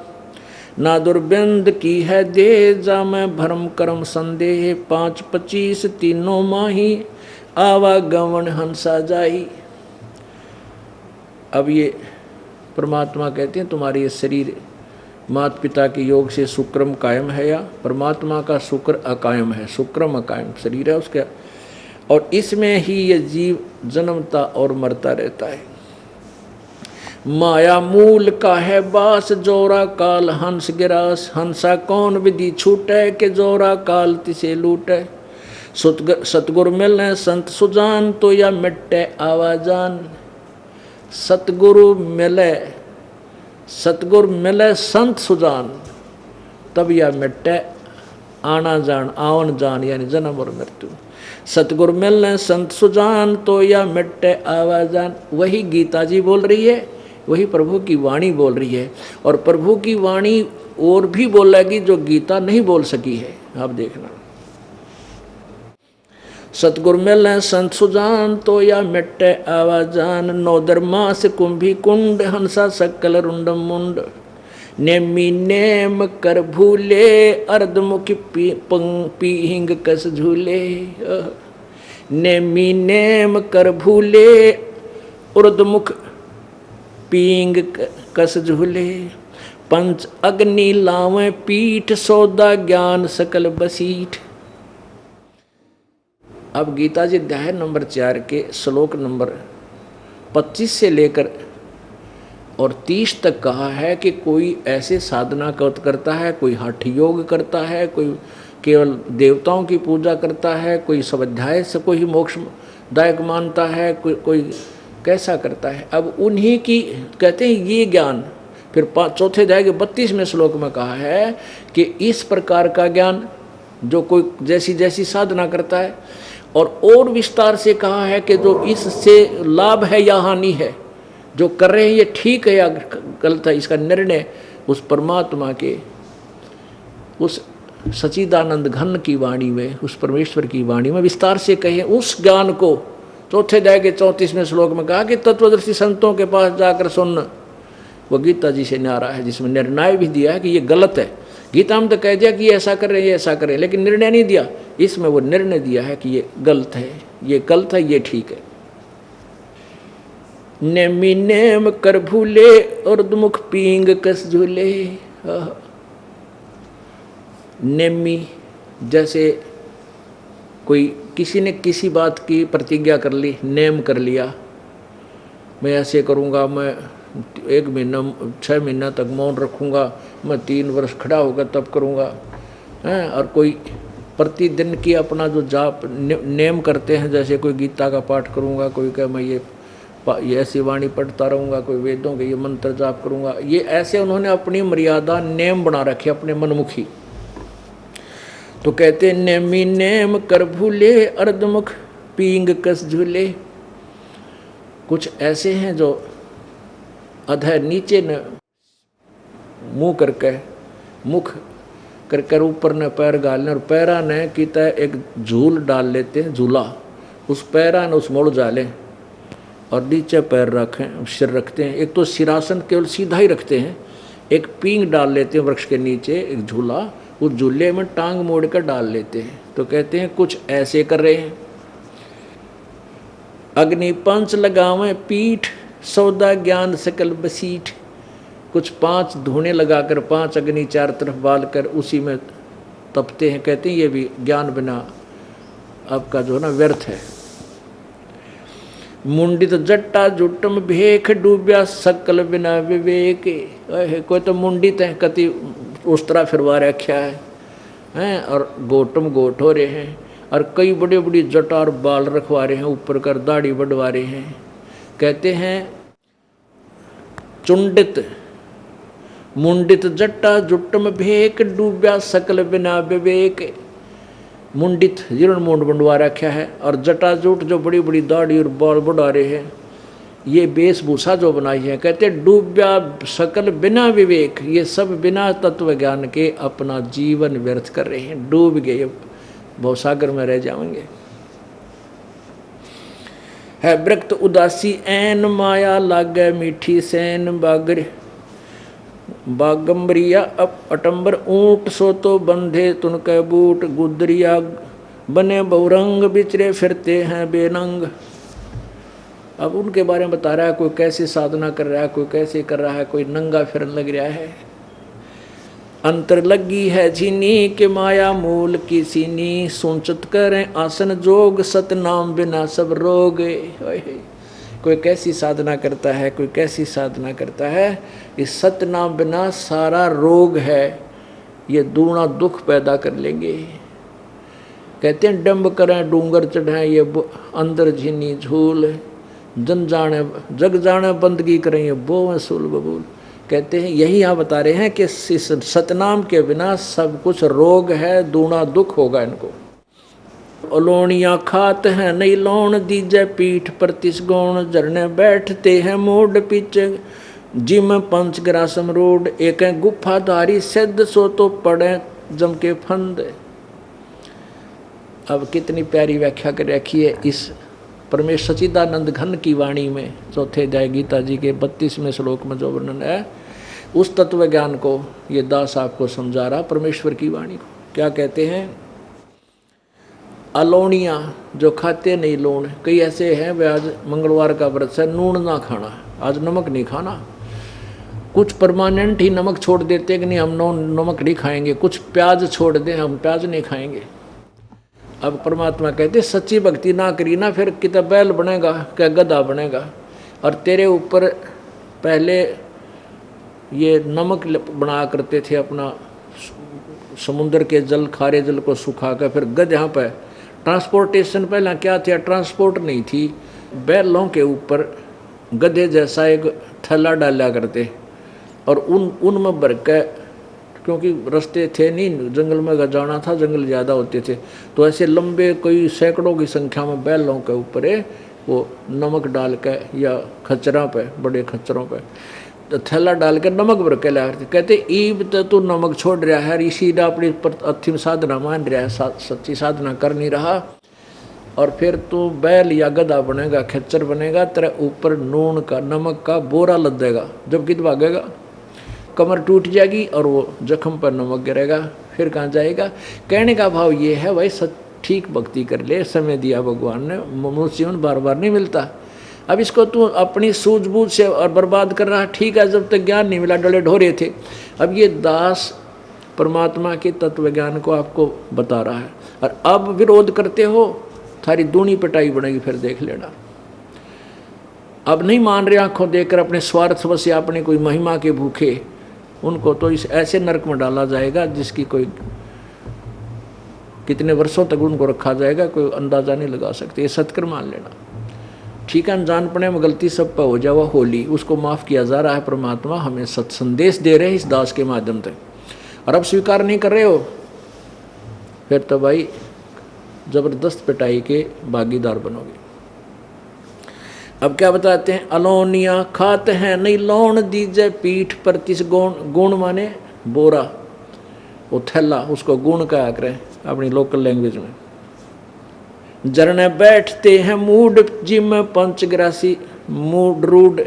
B: ना दुर्बंद की है दे, जा मैं भरम कर्म संदेह। 5-25 तीनों माही, आवागमन हंसा जाई। अब ये परमात्मा कहते हैं तुम्हारे ये शरीर माता पिता के योग से शुक्रम कायम है, या परमात्मा का शुक्र अकायम है। शुक्रम अकायम शरीर है उसका, और इसमें ही ये जीव जन्मता और मरता रहता है। माया मूल का है बास, जोरा काल हंस गिरास। हंसा कौन विधि छूटे, के जोरा काल तिसे लूटे। सतगुरु मिले संत सुजान, तो या मिट्टे आवाजान। सतगुरु मिले संत सुजान, तब या मिट्टे आना जान, आवन जान, यानी जन्म और मृत्यु। सतगुरु मिलने संत सुजान, तो या मिट्टे आवाजान। वही गीता जी बोल रही है, वही प्रभु की वाणी बोल रही है। और प्रभु की वाणी और भी बोलेगी जो गीता नहीं बोल सकी है। आप देखना, सतगुरु मिलने संत सुजान, तो या मिट्टे आवाजान। नौदर मास कुंभी कुंड, हंसा सकल रुंडम मुंड। नेमी नेम कर भूले, अर्धमुख पीहिंग कस झूले। नेमी नेम कर भूले, अर्धमुख पींग कस झूले। पंच अग्नि लावे पीठ, सौदा ज्ञान सकल बसीठ। अब गीता जी अध्याय नंबर 4 के श्लोक नंबर 25 से लेकर और 30 तक कहा है कि कोई ऐसे साधना करता है, कोई हठ योग करता है, कोई केवल देवताओं की पूजा करता है, कोई स्वाध्याय से कोई मोक्षदायक मानता है, कोई कैसा करता है। अब उन्हीं की कहते हैं ये ज्ञान। फिर 4 अध्याय के 32वें श्लोक में कहा है कि इस प्रकार का ज्ञान जो कोई जैसी जैसी साधना करता है, और विस्तार से कहा है कि जो इससे लाभ है या हानि है, जो कर रहे हैं ये ठीक है या गलत है, इसका निर्णय उस परमात्मा के, उस सच्चिदानंद घन की वाणी में, उस परमेश्वर की वाणी में विस्तार से कहे। उस ज्ञान को 4 अध्याय के 34वें श्लोक में कहा कि तत्वदर्शी संतों के पास जाकर सुन। वो गीता जी से न्यारा है, जिसमें निर्णय भी दिया है कि ये गलत है। गीता में तो कह दिया कि ये ऐसा कर रहे हैं, ये ऐसा करें, लेकिन निर्णय नहीं दिया। इसमें वो निर्णय दिया है कि ये गलत है, ये गलत है, ये ठीक है। नेमी नेम कर भूले, अर्धमुख पींग कस झूले। नेमी जैसे कोई किसी ने किसी बात की प्रतिज्ञा कर ली, नेम कर लिया, मैं ऐसे करूँगा, मैं 1 महीना 6 महीना तक मौन रखूँगा, मैं 3 वर्ष खड़ा होकर तब करूँगा हैं। और कोई प्रतिदिन की अपना जो जाप नेम करते हैं, जैसे कोई गीता का पाठ करूँगा, कोई कहे मैं ये ऐसी वाणी पढ़ता रहूँगा, कोई वेदों के ये मंत्र जाप करूँगा। ये ऐसे उन्होंने अपनी मर्यादा नेम बना रखे अपने मनमुखी। तो कहते नेमी नेम कर भूले, अर्धमुख पींग कस झूले। कुछ ऐसे हैं जो अधर नीचे न मुँह करके, मुख कर ऊपर न पैर गालने, और पैरा न की तरह एक झूल डाल लेते हैं, झूला, उस पैरा न उस मोड़ जाले, और नीचे पैर रखें, सिर रखते हैं। एक तो सिरासन केवल सीधा ही रखते हैं, एक पींग डाल लेते हैं वृक्ष के नीचे, एक झूला, उस झूले में टांग मोड़ कर डाल लेते हैं। तो कहते हैं कुछ ऐसे कर रहे हैं। अग्नि पंच लगावें पीठ, सौदा ज्ञान सकल बसीठ। कुछ 5 धुने लगाकर 5 अग्नि 4 तरफ बाल कर उसी में तपते हैं। कहते हैं ये भी ज्ञान बिना आपका जो है ना व्यर्थ है। मुंडित जट्टा जुटम भेख डूब्या सकल बिना विवेक। कोई तो मुंडित है, कति उस तरह फिरवा रखा है और गोटम गोट हो रहे हैं, और कई बड़े बड़ी जटा और बाल रखवा रहे हैं, ऊपर कर दाढ़ी बढ़वा रहे हैं। कहते हैं चुंडित मुंडित जट्टा जुटम भेक डूब्या सकल बिना विवेक। मुंडित जिन्होंने मुंड बंडवा रखा है, और जटाजूट जो बड़ी बड़ी दाढ़ी और बाल बढ़ा रहे हैं, ये वेशभूषा जो बनाई है, कहते डूब्या सकल बिना विवेक। ये सब बिना तत्व ज्ञान के अपना जीवन व्यर्थ कर रहे हैं, डूब गए, भवसागर में रह जाएंगे। है वृक्त उदासी ऐन माया लागे मीठी सैन बागर बागम्बरिया अटंबर ऊंट सो तो बंधे तुनके बूट गुदरिया बने बहुरंग बिचरे फिरते हैं बेनंग। अब उनके बारे में बता रहा है, कोई कैसे साधना कर रहा है, कोई कैसे कर रहा है, कोई नंगा फिरन लग रहा है। अंतर लगी है झीनी के माया मूल की सीनी सोचत करें आसन जोग सतनाम बिना सब रोग। कोई कैसी साधना करता है, कोई कैसी साधना करता है, इस सतनाम बिना सारा रोग है, ये दूना दुख पैदा कर लेंगे। कहते हैं डंब करें डूंगर चढ़ाएं ये अंदर झीनी झूल जन जाने जग जाने बंदगी करें ये बो सुल बबूल। कहते हैं यही यहाँ बता रहे हैं कि इस सतनाम के बिना सब कुछ रोग है, दूना दुख होगा इनको। अलोनिया खात हैं नहीं लौण दीजे पीठ पर तिसगौण झरने बैठते हैं मोड पीछे जिम पंच ग्रासम रोड एक गुफाधारी सिद्ध सो तो पड़े जम के फंद। अब कितनी प्यारी व्याख्या कर रखी है इस परमेश्वर सच्चिदानंद घन की वाणी में, चौथे अध्याय गीता जी के 32वें श्लोक में जो वर्णन है, उस तत्व ज्ञान को ये दास आपको समझा रहा, परमेश्वर की वाणी को। क्या कहते हैं? अलोनिया जो खाते नहीं लूण, कई ऐसे हैं वे आज मंगलवार का व्रत है, नून ना खाना, आज नमक नहीं खाना। कुछ परमानेंट ही नमक छोड़ देते कि नहीं हम नमक नहीं खाएंगे, कुछ प्याज छोड़ दें हम प्याज नहीं खाएंगे। अब परमात्मा कहते सच्ची भक्ति ना करी ना, फिर कितना बैल बनेगा क्या गधा बनेगा। और तेरे ऊपर पहले ये नमक बना करते थे, अपना समुद्र के जल खारे जल को सुखा कर, फिर गधा पे ट्रांसपोर्टेशन पहला क्या था, ट्रांसपोर्ट नहीं थी, बैलों के ऊपर गधे जैसा एक थैला डाला करते और उनमें भर के, क्योंकि रास्ते थे नहीं, जंगल में जाना था, जंगल ज़्यादा होते थे, तो ऐसे लंबे कई सैकड़ों की संख्या में बैलों के ऊपर वो नमक डाल के या खच्चरों पे, बड़े खच्चरों पे तो थैला डाल के नमक भर के ला करते। कहते ईब तो तू नमक छोड़ रहा है, इसी अपनी अंतिम साधना मान रहा है, सच्ची साधना कर नहीं रहा, और फिर तू बैल या गधा बनेगा, खच्चर बनेगा, तेरे ऊपर नून का नमक का बोरा लद देगा, जब कित भागेगा, कमर टूट जाएगी और वो जख्म पर नमक गिरेगा, फिर कहाँ जाएगा। कहने का भाव ये है भाई ठीक भक्ति कर ले, समय दिया भगवान ने, मनुष्य जीवन बार बार नहीं मिलता। अब इसको तू अपनी सूझबूझ से और बर्बाद कर रहा, ठीक है, जब तक ज्ञान नहीं मिला डले ढोरे थे। अब ये दास परमात्मा के तत्व ज्ञान को आपको बता रहा है, और अब विरोध करते हो, थारी दूनी पिटाई बनेगी, फिर देख लेना। अब नहीं मान रहे आंखों देखकर, अपने स्वार्थ वश या अपने कोई महिमा के भूखे, उनको तो इस ऐसे नरक में डाला जाएगा जिसकी कोई कितने वर्षों तक उनको रखा जाएगा, कोई अंदाजा नहीं लगा सकते। ये सत्कर मान लेना, ठीक है, अनजानपने में गलती सब पर हो जावा होली, उसको माफ़ किया जा रहा है। परमात्मा हमें सत संदेश दे रहे हैं इस दास के माध्यम से, और अब स्वीकार नहीं कर रहे हो, फिर तो भाई जबरदस्त पिटाई के भागीदार बनोगे। अब क्या बताते हैं? अलोनिया खात हैं नहीं लौण दीजे पीठ पर तिस गुण, गुण माने बोरा, वो थैला, उसको गुण कहा करें अपनी लोकल लैंग्वेज में। झरने बैठते हैं मूड जिम पंचग्रासी मूड रूड,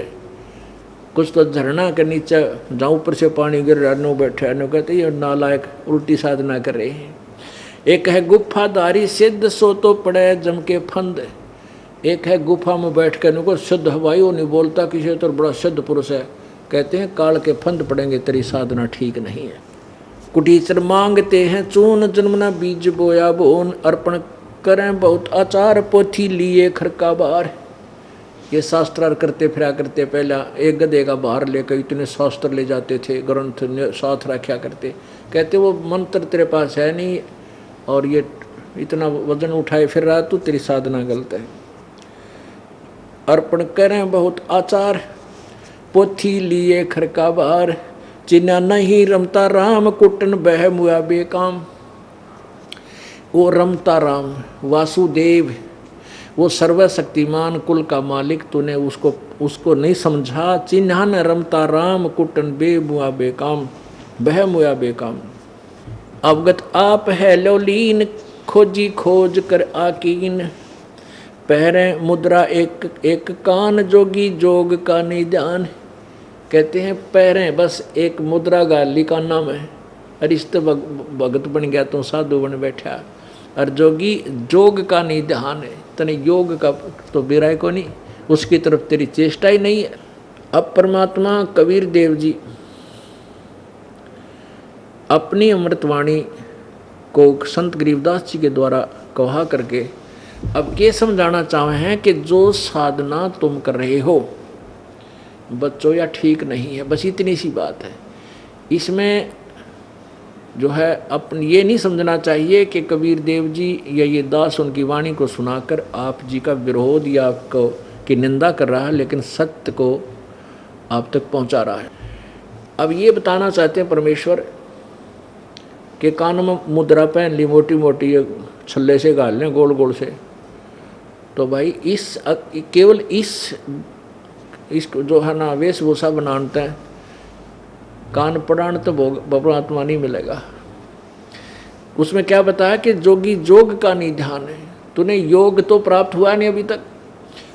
B: कुछ तो झरना के नीचे जहाँ ऊपर से पानी गिर रहा, नो बैठे नो, कहते ये नालायक उल्टी साधना कर रहे हैं। एक है गुफाधारी सिद्ध सो तो पड़े जम के फंद, एक है गुफा में बैठ कर को शुद्ध हवाई, वो नहीं बोलता किसी तो बड़ा शुद्ध पुरुष है, कहते हैं काल के फंद पड़ेंगे, तेरी साधना ठीक नहीं है। कुटीचर मांगते हैं चून जन्मना बीज बोया बोन, अर्पण करें बहुत आचार पोथी लिए खरका बार। ये शास्त्रार करते फिरा करते, पहला एक गधे का बाहर लेकर इतने शास्त्र ले जाते थे, ग्रंथ साथ रखा करते। कहते वो मंत्र तेरे पास है नहीं और ये इतना वजन उठाए फिर रहा, तू तेरी साधना गलत है। अर्पण करें बहुत आचार, पोथी लिए खरका बार, चिन्ह नहीं रमता राम, कुटन बह मुआ बेकाम। वो रमता राम वासुदेव, वो सर्वशक्तिमान कुल का मालिक, तूने उसको नहीं समझा। चिन्ह न रमता राम, कुटन बे मुआ बेकाम, बह मुआ बेकाम। अवगत आप है लौलीन, खोजी खोज कर आकीन। पहरे मुद्रा एक एक कान, जोगी जोग का निदान। कहते हैं पैरें बस एक मुद्रा गाली का नाम है, अरिस्त भगत बन गया तो साधु बन बैठा, और जोगी जोग का निधान है। तने योग का तो बिराय को नहीं, उसकी तरफ तेरी चेष्टा ही नहीं है। अब परमात्मा कबीर देव जी अपनी अमृतवाणी को संत गरीबदास जी के द्वारा कहा करके अब ये समझाना चाहे हैं कि जो साधना तुम कर रहे हो बच्चों या ठीक नहीं है, बस इतनी सी बात है। इसमें जो है अपन ये नहीं समझना चाहिए कि कबीर देव जी या ये दास उनकी वाणी को सुनाकर आप जी का विरोध या आपको की निंदा कर रहा है, लेकिन सत्य को आप तक पहुंचा रहा है। अब ये बताना चाहते हैं परमेश्वर कि कान में मुद्रा पहन ली मोटी मोटी, छल्ले से गाल लें गोल गोल से, तो भाई इस केवल इसको जो है ना वेशभूषा बनाते हैं, कान पढ़ान तो परमात्मा नहीं मिलेगा। उसमें क्या बताया कि जोगी जोग का निधान है। तूने योग तो प्राप्त हुआ नहीं अभी तक,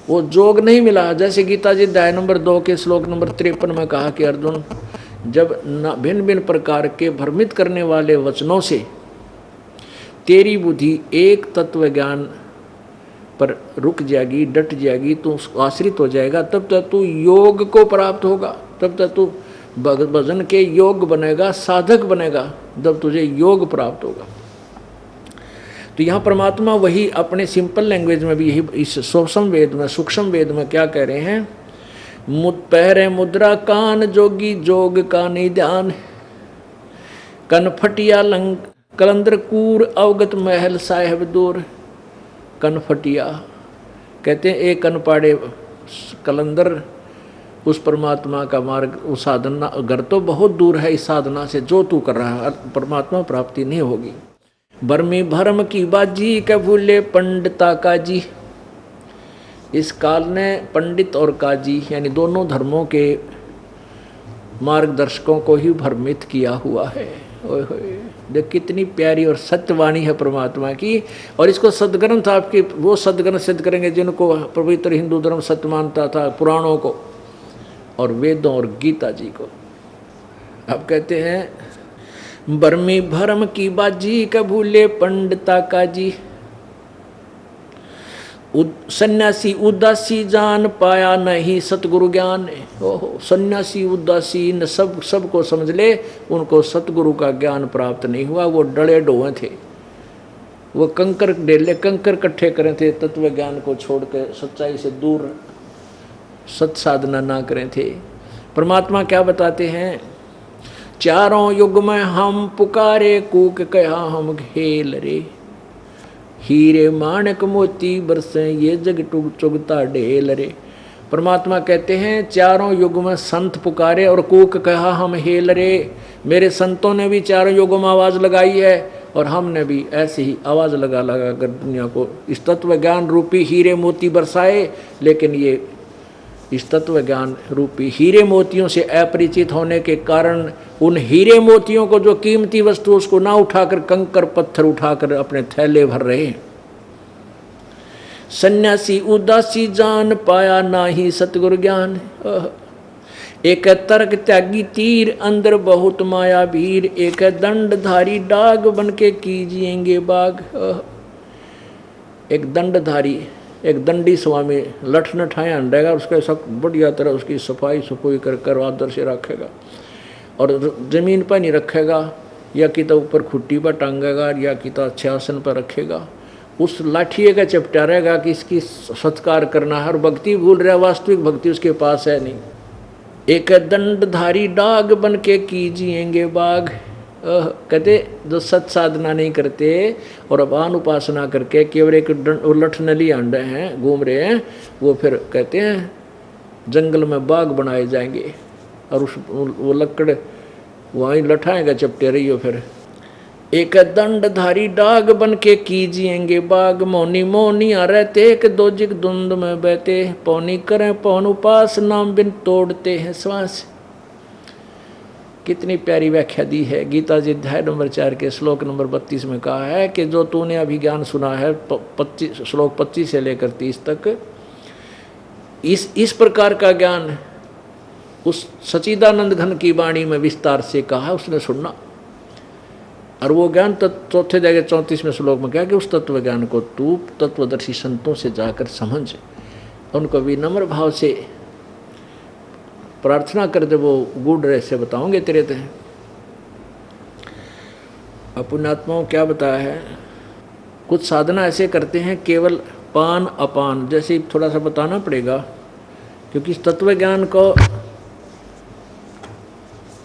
B: वो जोग नहीं मिला। जैसे गीता जी अध्याय नंबर 2 के श्लोक नंबर 53 में कहा कि अर्जुन, जब भिन्न भिन्न प्रकार के भ्रमित करने वाले वचनों से तेरी बुद्धि एक तत्व ज्ञान पर रुक जाएगी, डट जाएगी, तू आश्रित हो जाएगा, तब तक तू योग को प्राप्त होगा, तब तक तू भजन के योग बनेगा, साधक बनेगा, जब तुझे योग प्राप्त होगा। तो यहाँ परमात्मा वही अपने सिंपल लैंग्वेज में भी यही इस सूक्ष्म वेद में, सूक्ष्म वेद में क्या कह रहे हैं, पहरे मुद्रा कान, जोगी जोग का निधान। कनफटिया लंग कलंदर कूर, अवगत महल साहेब दूर। कनफटिया कहते हैं एक कन पाड़े कलंदर, उस परमात्मा का मार्ग, उस साधना घर तो बहुत दूर है इस साधना से जो तू कर रहा है, परमात्मा प्राप्ति नहीं होगी। बर्मी भरम की बाजी, के भूले पंडिता काजी। इस काल ने पंडित और काजी यानी दोनों धर्मों के मार्गदर्शकों को ही भ्रमित किया हुआ है। ओए होए, देख कितनी प्यारी और सत्यवाणी है परमात्मा की। और इसको सदग्रंथ आपके वो सदग्रंथ सिद्ध करेंगे जिनको पवित्र हिंदू धर्म सत्य मानता था, पुराणों को और वेदों और गीता जी को। अब कहते हैं बर्मी भरम की बाजी, का भूले पंडिता काजी। सन्यासी उदासी जान पाया नहीं सतगुरु ज्ञान। ओहो, सन्यासी उदासी न सबको समझ ले, उनको सतगुरु का ज्ञान प्राप्त नहीं हुआ। वो डले डोए थे, वो कंकर डेले कंकर इकट्ठे करे थे, तत्व ज्ञान को छोड़ के सच्चाई से दूर सत साधना ना करें थे। परमात्मा क्या बताते हैं, चारों युग में हम पुकारे, कूक कहा हम घेल रे। हीरे माणक मोती बरसे, ये जग टुग चुगता ढेल रे। परमात्मा कहते हैं चारों युग में संत पुकारे और कूक कहा हम हेल रे। मेरे संतों ने भी चारों युगों में आवाज़ लगाई है और हमने भी ऐसे ही आवाज़ लगा लगा कर दुनिया को इस तत्व ज्ञान रूपी हीरे मोती बरसाए। लेकिन ये इस तत्व ज्ञान रूपी हीरे मोतियों से अपरिचित होने के कारण उन हीरे मोतियों को जो कीमती वस्तु उसको ना उठाकर कंकर पत्थर उठाकर अपने थैले भर रहे हैं। सन्यासी उदासी जान पाया ना ही सतगुरु ज्ञान। एक तर्क त्यागी तीर, अंदर बहुत माया भीर। एक दंडधारी डाग बन के कीजिएंगे बाग। एक दंडधारी, एक दंडी स्वामी लठ न ठाया रहेगा, उसका सब बढ़िया तरह उसकी सफाई सफाई कर आदर से रखेगा और ज़मीन पर नहीं रखेगा, या कि तो ऊपर खुट्टी पर टांगेगा या कि तो अच्छे आसन पर रखेगा। उस लाठिए का चपटारेगा कि इसकी सत्कार करना है, और भक्ति भूल रहा, वास्तविक भक्ति उसके पास है नहीं। एक दंडधारी डाग बन के कीजिएंगे बाग। कहते जो सत साधना नहीं करते और अपान उपासना करके केवल एक उलट नली आंडे हैं, घूम रहे हैं, वो फिर कहते हैं जंगल में बाग बनाए जाएंगे, और उस वो लकड़ वहीं लठाएगा चपटे रही हो। फिर एक दंडधारी डाग बन के कीजिएंगे बाग, मौनी मौनी आ रहते एक दोजिक धुंध में बहते, पौनी करें पौन उपास नाम बिन तोड़ते हैं श्वास। कितनी प्यारी व्याख्या दी है। गीता जी अध्याय नंबर 4 के श्लोक नंबर 32 में कहा है कि जो तूने अभी ज्ञान सुना है, 25 श्लोक 25 से लेकर 30 तक, इस प्रकार का ज्ञान उस सच्चिदानंद घन की वाणी में विस्तार से कहा, उसने सुनना। और वो ज्ञान चौथे जगह 34वें श्लोक में कहा कि उस तत्व ज्ञान को तू तत्वदर्शी संतों से जाकर समझ, उनको विनम्र भाव से प्रार्थना कर दे, वो गुड़ रह से बताओगे तेरे ते। पुण्यात्माओं क्या बताया है, कुछ साधना ऐसे करते हैं केवल पान अपान, जैसे थोड़ा सा बताना पड़ेगा, क्योंकि इस तत्व ज्ञान को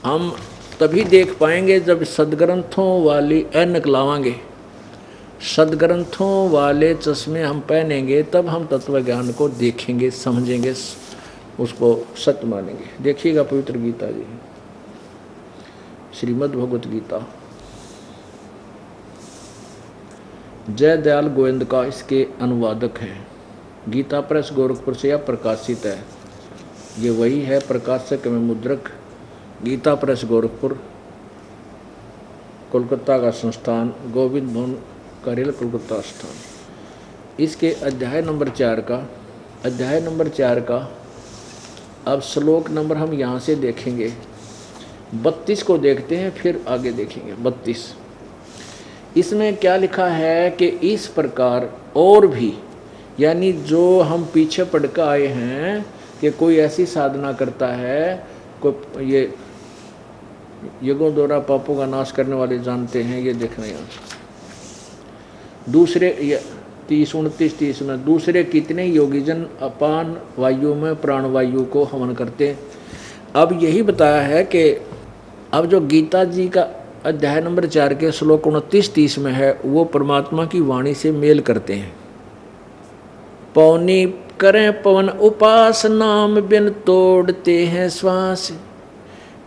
B: हम तभी देख पाएंगे जब सदग्रंथों वाली ऐनक लावांगे, सदग्रंथों वाले चश्मे हम पहनेंगे, तब हम तत्व ज्ञान को देखेंगे, समझेंगे, उसको सत्य मानेंगे। देखिएगा पवित्र गीता जी, श्रीमद् भगवत गीता, जय दयाल गोविंद का इसके अनुवादक हैं। गीता प्रेस गोरखपुर से यह प्रकाशित है। ये वही है प्रकाशक में मुद्रक, गीता प्रेस गोरखपुर, कोलकाता का संस्थान, गोविंद भवन करेल कोलकाता स्थान। इसके अध्याय नंबर 4 का अब श्लोक नंबर हम यहाँ से देखेंगे, 32 को देखते हैं, फिर आगे देखेंगे 32। इसमें क्या लिखा है कि इस प्रकार और भी, यानी जो हम पीछे पढ़ कर आए हैं कि कोई ऐसी साधना करता है, कोई ये युगों द्वारा पापों का नाश करने वाले जानते हैं, ये देखना यहाँ दूसरे 30-29 में, दूसरे कितने योगीजन अपान वायु में प्राण वायु को हवन करते हैं। अब यही बताया है कि अब जो गीता जी का अध्याय नंबर 4 के श्लोक 29-30 में है, वो परमात्मा की वाणी से मेल करते हैं। पौनी करें पवन उपास नाम बिन तोड़ते हैं श्वास,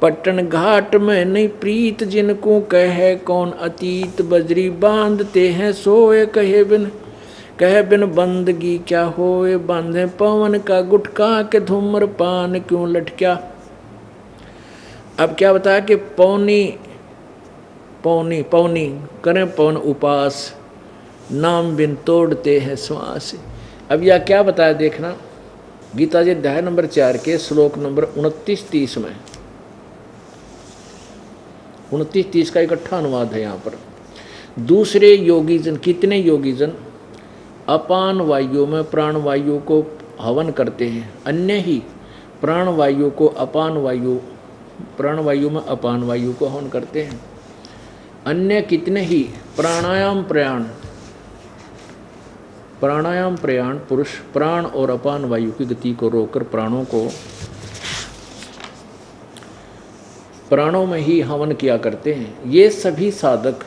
B: पट्टन घाट में नहीं प्रीत जिनको कहे कौन अतीत, बजरी बांधते हैं सोए कहे बिन बंदगी क्या होए, बांधे पवन का गुटका के धूम्र पान क्यों लटक्या। अब क्या बताया कि पौनी करें पवन उपास नाम बिन तोड़ते हैं श्वास। अब यह क्या बताया देखना, गीता जी अध्याय नंबर 4 के श्लोक नंबर 29-30 में, 29-30 का इकट्ठा अनुवाद है यहाँ पर। दूसरे योगीजन, कितने योगीजन अपान वायु में प्राण वायु को हवन करते हैं, अन्य ही प्राण वायु को अपान वायु, प्राण वायु में अपान वायु को हवन करते हैं। अन्य कितने ही प्राणायाम प्रयाण पुरुष प्राण और अपान वायु की गति को रोककर प्राणों में ही हवन किया करते हैं। ये सभी साधक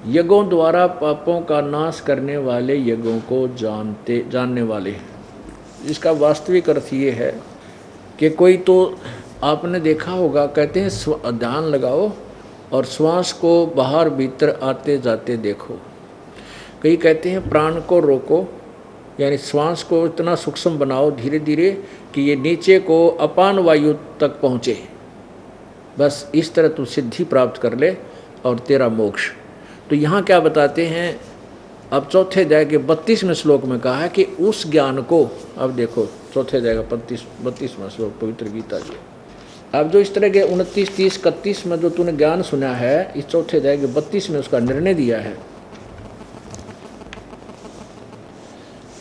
B: यज्ञों द्वारा पापों का नाश करने वाले यज्ञों को जानने वाले हैं। इसका वास्तविक अर्थ ये है कि कोई तो आपने देखा होगा, कहते हैं ध्यान लगाओ और श्वास को बाहर भीतर आते जाते देखो। कई कहते हैं प्राण को रोको, यानी श्वास को इतना सूक्ष्म बनाओ धीरे धीरे कि ये नीचे को अपान वायु तक पहुँचे, बस इस तरह तू सिद्धि प्राप्त कर ले और तेरा मोक्ष। तो यहाँ क्या बताते हैं, अब चौथे अध्याय के 32वें श्लोक में कहा है कि उस ज्ञान को, अब देखो चौथे अध्याय का 32वां श्लोक पवित्र गीता जी। अब जो इस तरह के 29, 30, 31 में जो तूने ज्ञान सुना है, इस चौथे अध्याय के 32 में उसका निर्णय दिया है।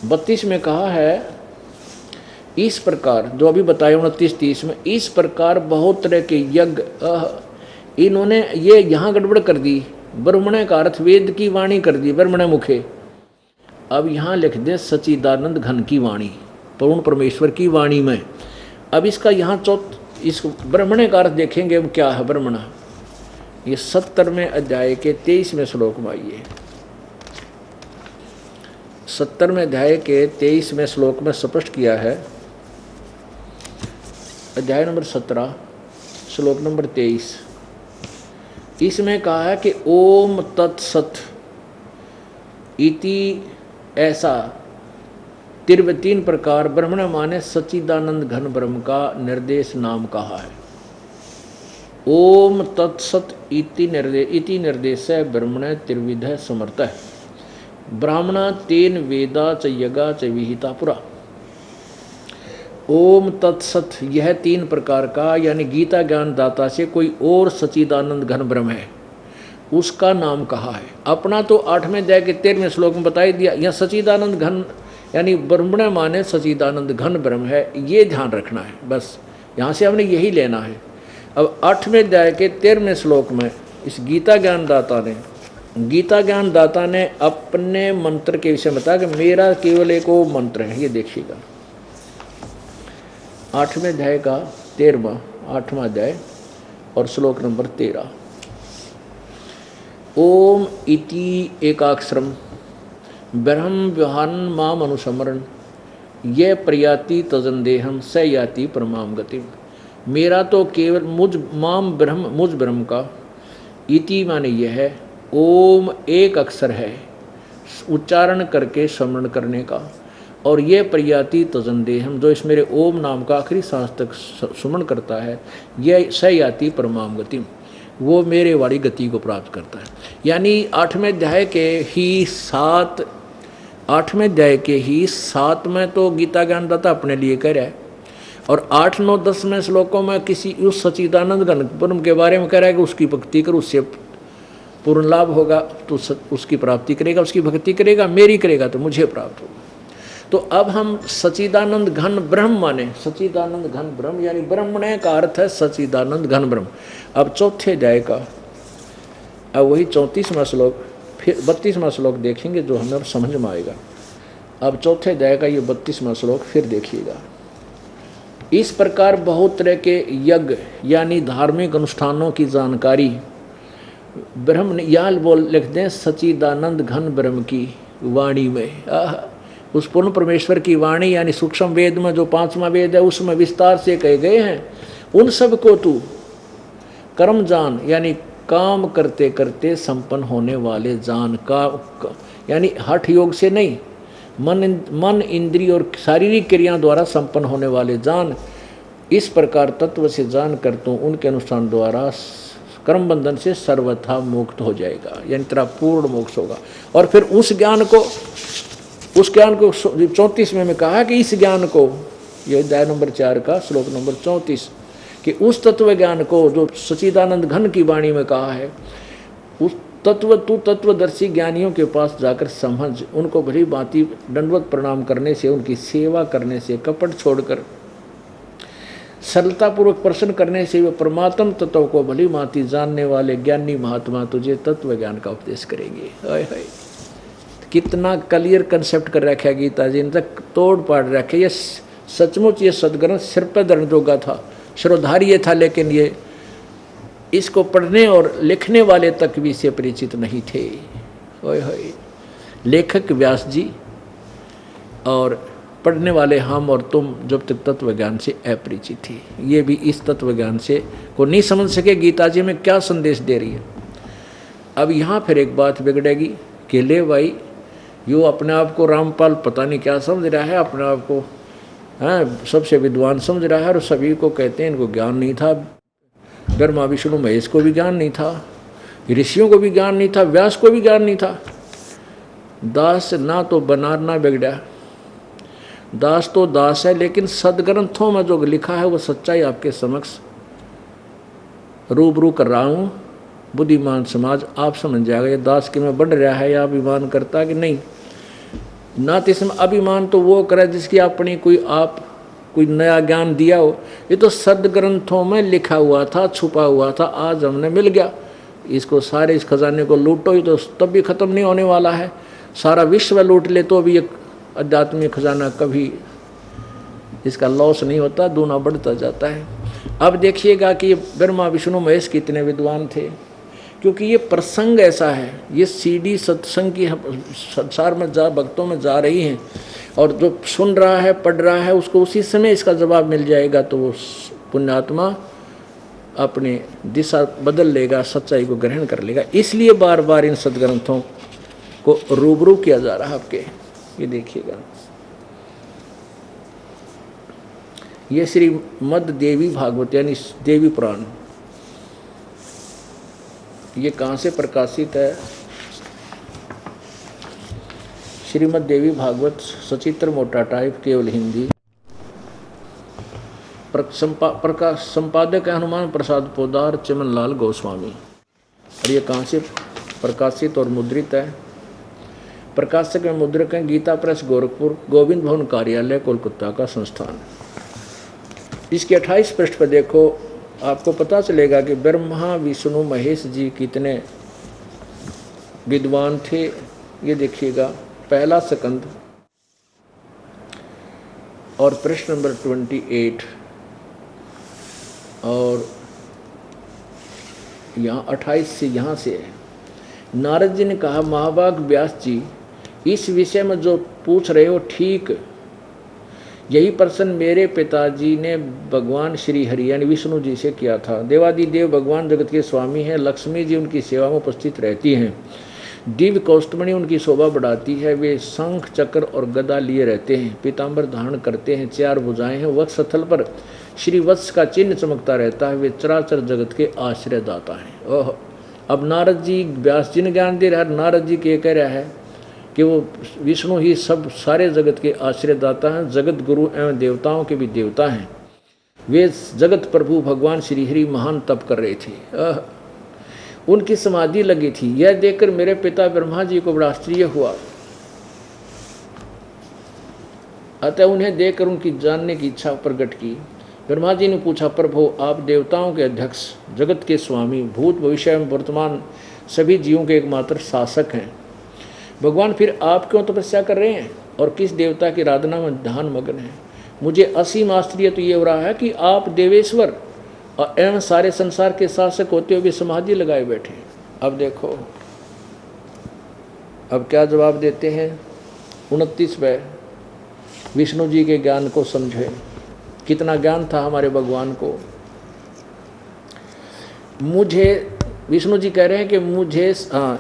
B: 32 में कहा है इस प्रकार, जो अभी बताया 29, 30 में, इस प्रकार बहुत तरह के यज्ञ, इन्होंने ये यहाँ गड़बड़ कर दी, ब्रह्मणे का अर्थ वेद की वाणी कर दी, ब्रह्मणे मुखे, अब यहाँ लिख दे सच्चिदानंद घन की वाणी, पूर्ण परमेश्वर की वाणी में। अब इसका यहाँ इस ब्रह्मणे का अर्थ देखेंगे अब क्या है ब्रह्मणा। ये 70वें अध्याय के 23वें श्लोक में आइए। 70वें अध्याय के 23वें श्लोक में स्पष्ट किया है, अध्याय नंबर 17 श्लोक नंबर 23। इसमें कहा है कि ओम तत्सत इति, ऐसा 3 प्रकार ब्रह्मण माने सच्चिदानंद घन ब्रह्म का निर्देश नाम कहा है। ओम तत्सत इति निर्देश ब्रह्मण त्रिविध समर्थ है। ब्राह्मण तेन वेदा च यगा च विहिता पुरा। ओम तत्सत, यह 3 प्रकार का यानी गीता ज्ञान दाता से कोई और सच्चिदानंद घन ब्रह्म है, उसका नाम कहा है। अपना तो 8वें अध्याय के 13वें श्लोक में बताई दिया। यह सच्चिदानंद घन यानी ब्रह्मण माने सच्चिदानंद घन ब्रह्म है, ये ध्यान रखना है बस। यहाँ से हमने यही लेना है। अब 8वें अध्याय के 13वें श्लोक में इस गीता ज्ञान दाता ने अपने मंत्र के विषय में बताया कि मेरा केवल एक वो मंत्र है। ये देखिएगा 8वें अध्याय का 8वां अध्याय और श्लोक नंबर 13। ओम इति एकाक्षरम ब्रह्म व्यहान माम अनुसमरण ये प्रयाति तजंदेहम स याति परमाम गतिम। मेरा तो केवल मुझ ब्रह्म का, इति माने यह है, ओम एक अक्षर है उच्चारण करके स्मरण करने का, और ये प्रयाति तजंदेहम जो इस मेरे ओम नाम का आखिरी सांस तक सुमन करता है, यह स याति परमाम गतिम, वो मेरे वाली गति को प्राप्त करता है। यानी 8वें अध्याय के ही 7 में तो गीता ज्ञानदाता अपने लिए कह रहा है, और 8, 9, 10 में श्लोकों में किसी उस सच्चिदानंद घन ब्रह्म के बारे में कह रहा है कि उसकी भक्ति कर, उससे पूर्ण लाभ होगा, तो उसकी प्राप्ति करेगा, उसकी भक्ति करेगा, मेरी करेगा तो मुझे प्राप्त होगा। तो अब हम सच्चिदानंद घन ब्रह्म माने, सच्चिदानंद घन ब्रह्म यानी ब्रह्मण्य का अर्थ है सच्चिदानंद घन ब्रह्म। अब 4थे अध्याय का अब वही 34वां श्लोक, फिर 32वां श्लोक देखेंगे जो हमें अब समझ में आएगा। अब 4थे अध्याय का ये 32वां श्लोक फिर देखिएगा। इस प्रकार बहुत तरह के यज्ञ यानी धार्मिक अनुष्ठानों की जानकारी ब्रह्म ने यहाँ लिख दें सच्चिदानंद घन ब्रह्म की वाणी में। उस पूर्ण परमेश्वर की वाणी यानी सूक्ष्म वेद में जो 5वां वेद है उसमें विस्तार से कहे गए हैं। उन सब को तू कर्म जान यानी काम करते करते संपन्न होने वाले जान का यानी हठ योग से नहीं, मन इंद्रिय और शारीरिक क्रियाओं द्वारा संपन्न होने वाले जान। इस प्रकार तत्व से जान कर तू उनके अनुष्ठान द्वारा कर्म बंधन से सर्वथा मुक्त हो जाएगा, यानी तेरा पूर्ण मोक्ष होगा। और फिर उस ज्ञान को 34वें में कहा कि इस ज्ञान को, ये अध्याय नंबर 4 का श्लोक नंबर 34, कि उस तत्व ज्ञान को जो सच्चिदानंद घन की वाणी में कहा है, उस तत्वदर्शी ज्ञानियों के पास जाकर समझ, उनको भली भांति दंडवत प्रणाम करने से, उनकी सेवा करने से, कपट छोड़कर सरलतापूर्वक प्रश्न करने से वे परमात्म तत्व को भली भांति जानने वाले ज्ञानी महात्मा तुझे तत्व ज्ञान का उपदेश करेंगे। हाय हाय, कितना क्लियर कंसेप्ट कर रखा है गीता जी ने, तक तोड़ पाड़ रखे। ये सचमुच ये सदग्रंथ सिर पर धरने जोगा था, श्रोधार्य था, लेकिन ये इसको पढ़ने और लिखने वाले तक भी इससे परिचित नहीं थे। ओए होए, लेखक व्यास जी और पढ़ने वाले हम और तुम जब तक तत्व ज्ञान से अपरिचित थी, ये भी इस तत्व ज्ञान से को नहीं समझ सके गीता जी में क्या संदेश दे रही है। अब यहाँ फिर एक बात बिगड़ेगी कि ले भाई, यो अपने आप को रामपाल पता नहीं क्या समझ रहा है, अपने आप को सबसे विद्वान समझ रहा है, और सभी को कहते हैं इनको ज्ञान नहीं था। ब्रह्मा विष्णु महेश को भी ज्ञान नहीं था, ऋषियों को भी ज्ञान नहीं था, व्यास को भी ज्ञान नहीं था। दास ना तो बनार ना बिगड़ा, दास तो दास है, लेकिन सदग्रंथों में जो लिखा है वो सच्चाई आपके समक्ष रूबरू कर रहा हूँ। बुद्धिमान समाज आप समझ जाएगा ये दास के में बढ़ रहा है या अभिमान करता कि नहीं। ना तो इसमें अभिमान तो वो करे जिसकी अपनी कोई नया ज्ञान दिया हो। ये तो सदग्रंथों में लिखा हुआ था, छुपा हुआ था, आज हमने मिल गया। इसको सारे इस खजाने को लूटो ही तो तब भी ख़त्म नहीं होने वाला है। सारा विश्व लूट ले तो भी एक आध्यात्मिक खजाना कभी इसका लॉस नहीं होता, दूना बढ़ता जाता है। अब देखिएगा कि ब्रह्मा विष्णु महेश कितने विद्वान थे, क्योंकि ये प्रसंग ऐसा है, ये सीडी सत्संग की संसार में भक्तों में जा रही हैं, और जो सुन रहा है पढ़ रहा है उसको उसी समय इसका जवाब मिल जाएगा, तो वो पुण्यात्मा अपनी दिशा बदल लेगा, सच्चाई को ग्रहण कर लेगा। इसलिए बार बार इन सदग्रंथों को रूबरू किया जा रहा है आपके। ये देखिएगा, ये श्रीमद् देवी भागवत यानी देवी पुराण, ये कहाँ से प्रकाशित है? श्रीमद् देवी भागवत सचित्र मोटा टाइप केवल हिंदी, संपादक है हनुमान प्रसाद पोदार चमन लाल गोस्वामी। और ये कहाँ से प्रकाशित और मुद्रित है? प्रकाशक में मुद्रक हैं गीता प्रेस गोरखपुर, गोविंद भवन कार्यालय कोलकाता का संस्थान। इसके 28 पृष्ठ पर देखो, आपको पता चलेगा कि ब्रह्मा विष्णु महेश जी कितने विद्वान थे। ये देखिएगा, पहला स्कंद और प्रश्न नंबर 28 और यहाँ 28 से यहाँ से है। नारद जी ने कहा, महाभाग व्यास जी, इस विषय में जो पूछ रहे हो ठीक, यही प्रश्न मेरे पिताजी ने भगवान श्री हरि यानी विष्णु जी से किया था। देवादिदेव भगवान जगत के स्वामी हैं, लक्ष्मी जी उनकी सेवा में उपस्थित रहती हैं, दिव्य कौष्टमणि उनकी शोभा बढ़ाती है, वे शंख चक्र और गदा लिए रहते हैं, पीताम्बर धारण करते हैं, 4 भुजाएं हैं, वत्स स्थल पर श्री वत्स का चिन्ह चमकता रहता है, वे चराचर जगत के आश्रय दाता हैं। ओह, अब नारद जी व्यास जी ने ज्ञान दे रहा है, नारद जी के कह रहा है कि वो विष्णु ही सब सारे जगत के आश्रयदाता हैं, जगत गुरु एवं देवताओं के भी देवता हैं। वे जगत प्रभु भगवान श्री हरि महान तप कर रहे थे, उनकी समाधि लगी थी। यह देखकर मेरे पिता ब्रह्मा जी को बड़ा आश्चर्य हुआ, अतः उन्हें देखकर उनकी जानने की इच्छा प्रकट की। ब्रह्मा जी ने पूछा, प्रभु आप देवताओं के अध्यक्ष, जगत के स्वामी, भूत भविष्य एवं वर्तमान सभी जीवों के एकमात्र शासक हैं, भगवान फिर आप क्यों तपस्या कर रहे हैं और किस देवता की आराधना में ध्यान मग्न है? मुझे असीम आश्चर्य तो ये हो रहा है कि आप देवेश्वर और एवं सारे संसार के शासक होते हुए भी समाधि लगाए बैठे। अब देखो, अब क्या जवाब देते हैं? 29वें, विष्णु जी के ज्ञान को समझे, कितना ज्ञान था हमारे भगवान को। मुझे विष्णु जी कह रहे हैं कि मुझे, हाँ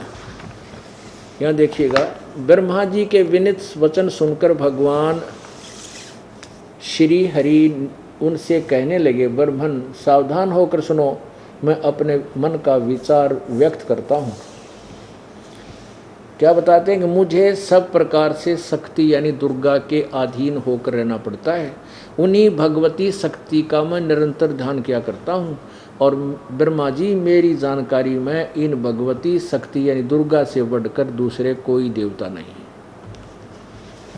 B: यहाँ देखिएगा, ब्रह्मा जी के विनीत वचन सुनकर भगवान श्री हरि उनसे कहने लगे, ब्रह्मन सावधान होकर सुनो, मैं अपने मन का विचार व्यक्त करता हूँ। क्या बताते हैं कि मुझे सब प्रकार से शक्ति यानी दुर्गा के अधीन होकर रहना पड़ता है, उन्हीं भगवती शक्ति का मैं निरंतर ध्यान किया करता हूँ, और ब्रह्मा जी मेरी जानकारी में इन भगवती शक्ति यानी दुर्गा से बढ़कर दूसरे कोई देवता नहीं।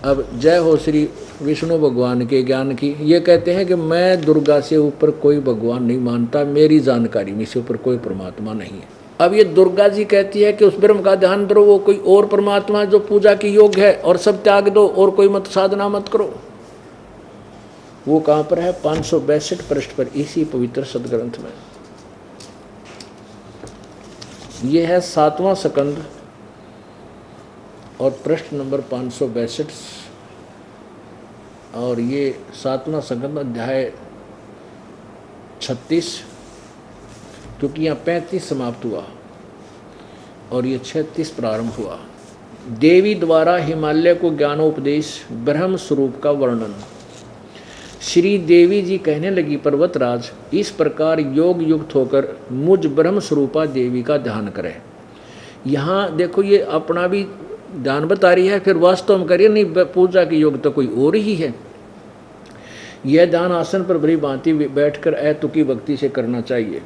B: अब जय हो श्री विष्णु भगवान के ज्ञान की। ये कहते हैं कि मैं दुर्गा से ऊपर कोई भगवान नहीं मानता, मेरी जानकारी में से ऊपर कोई परमात्मा नहीं है। अब ये दुर्गा जी कहती है कि उस ब्रह्म का ध्यान करो, वो कोई और परमात्मा जो पूजा की योग्य है, और सब त्याग दो और कोई मत साधना मत करो। वो कहाँ पर है? 562 पृष्ठ पर इसी पवित्र सदग्रंथ में। ये है 7वां स्कंद और पृष्ठ नंबर 562, और ये 7वां स्कंद अध्याय 36, क्योंकि यहाँ 35 समाप्त हुआ और ये 36 प्रारंभ हुआ। देवी द्वारा हिमालय को ज्ञानोपदेश, ब्रह्म स्वरूप का वर्णन। श्री देवी जी कहने लगी, पर्वतराज, इस प्रकार योग युक्त होकर मुझ ब्रह्म स्वरूपा देवी का ध्यान करें। यहाँ देखो, ये अपना भी ध्यान बता रही है, फिर वास्तव में करिए नहीं, पूजा की योग तो कोई और ही है। यह ध्यान आसन पर भली भांति बैठकर अतुकी भक्ति से करना चाहिए।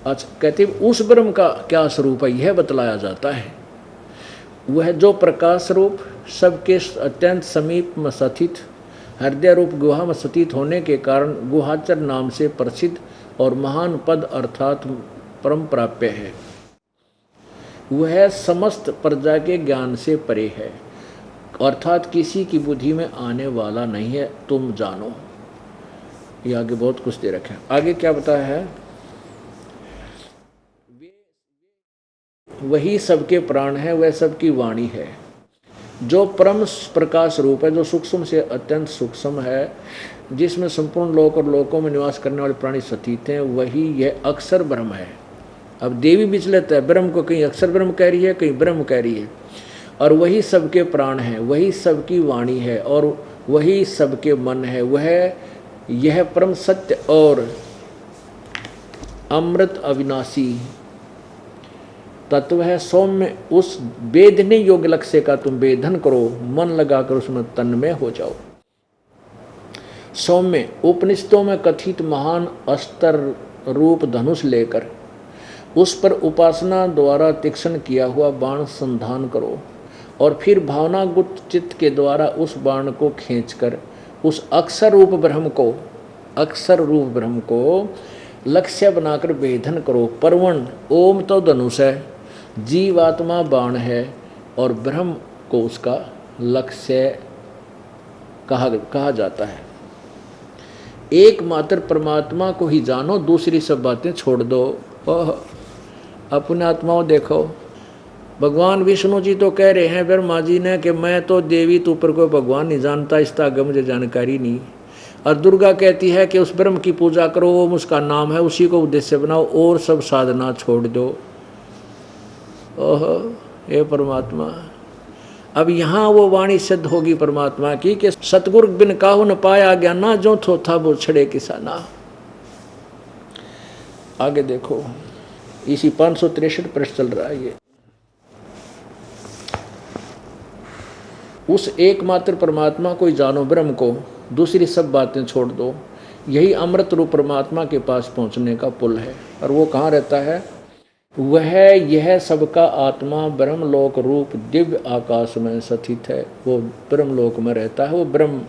B: अच्छा, कहते उस ब्रह्म का क्या स्वरूप है यह बतलाया जाता है। वह जो प्रकाश रूप, सबके अत्यंत समीप में स्थित, हृदय रूप गुहा में स्थित होने के कारण गुहाचर नाम से प्रसिद्ध और महान पद अर्थात परम प्राप्य है। वह समस्त प्रजा के ज्ञान से परे है, अर्थात किसी की बुद्धि में आने वाला नहीं है, तुम जानो। ये आगे बहुत कुछ दे रखा है। आगे क्या बताया है, वही सबके प्राण है, वह सबकी वाणी है, जो परम प्रकाश रूप है, जो सूक्ष्म से अत्यंत सूक्ष्म है, जिसमें संपूर्ण लोक और लोकों में निवास करने वाले प्राणी स्थित हैं, वही यह अक्षर ब्रह्म है। अब देवी विचलित है, ब्रह्म को कहीं अक्षर ब्रह्म कह रही है, कहीं ब्रह्म कह रही है। और वही सबके प्राण है, वही सबकी वाणी है, और वही सबके मन है। वह यह परम सत्य और अमृत अविनाशी तत्व है। सौम्य उस वेदने योग्य लक्ष्य का तुम वेदन करो, मन लगाकर उसमें तन्मय हो जाओ। सौम्य उपनिषदों में कथित महान अस्त्र रूप धनुष लेकर उस पर उपासना द्वारा तीक्ष्ण किया हुआ बाण संधान करो, और फिर भावना गुप्त चित्त के द्वारा उस बाण को खींचकर उस अक्षर रूप ब्रह्म को लक्ष्य बनाकर वेधन करो। परवण ओम तो धनुष है, जीवात्मा बाण है, और ब्रह्म को उसका लक्ष्य कहा जाता है। एकमात्र परमात्मा को ही जानो, दूसरी सब बातें छोड़ दो। अपने आत्माओं देखो, भगवान विष्णु जी तो कह रहे हैं ब्रह्मा जी ने कि मैं तो देवी तो ऊपर कोई भगवान नहीं जानता, इसका आगे मुझे जानकारी नहीं। और दुर्गा कहती है कि उस ब्रह्म की पूजा करो, वो उसका नाम है, उसी को उद्देश्य बनाओ और सब साधना छोड़ दो। ओहो हे परमात्मा। अब यहाँ वो वाणी सिद्ध होगी परमात्मा की कि सतगुरु बिन काहू न पाया ज्ञाना, जो थोथा वो छड़े किसाना। आगे देखो, इसी 563 पृष्ठ चल रहा है ये। उस एकमात्र परमात्मा को ही जानो, ब्रह्म को, दूसरी सब बातें छोड़ दो। यही अमृत रूप परमात्मा के पास पहुंचने का पुल है। और वो कहाँ रहता है? वह यह सबका आत्मा ब्रह्मलोक रूप दिव्य आकाश में स्थित है। वो ब्रह्मलोक में रहता है, वो ब्रह्म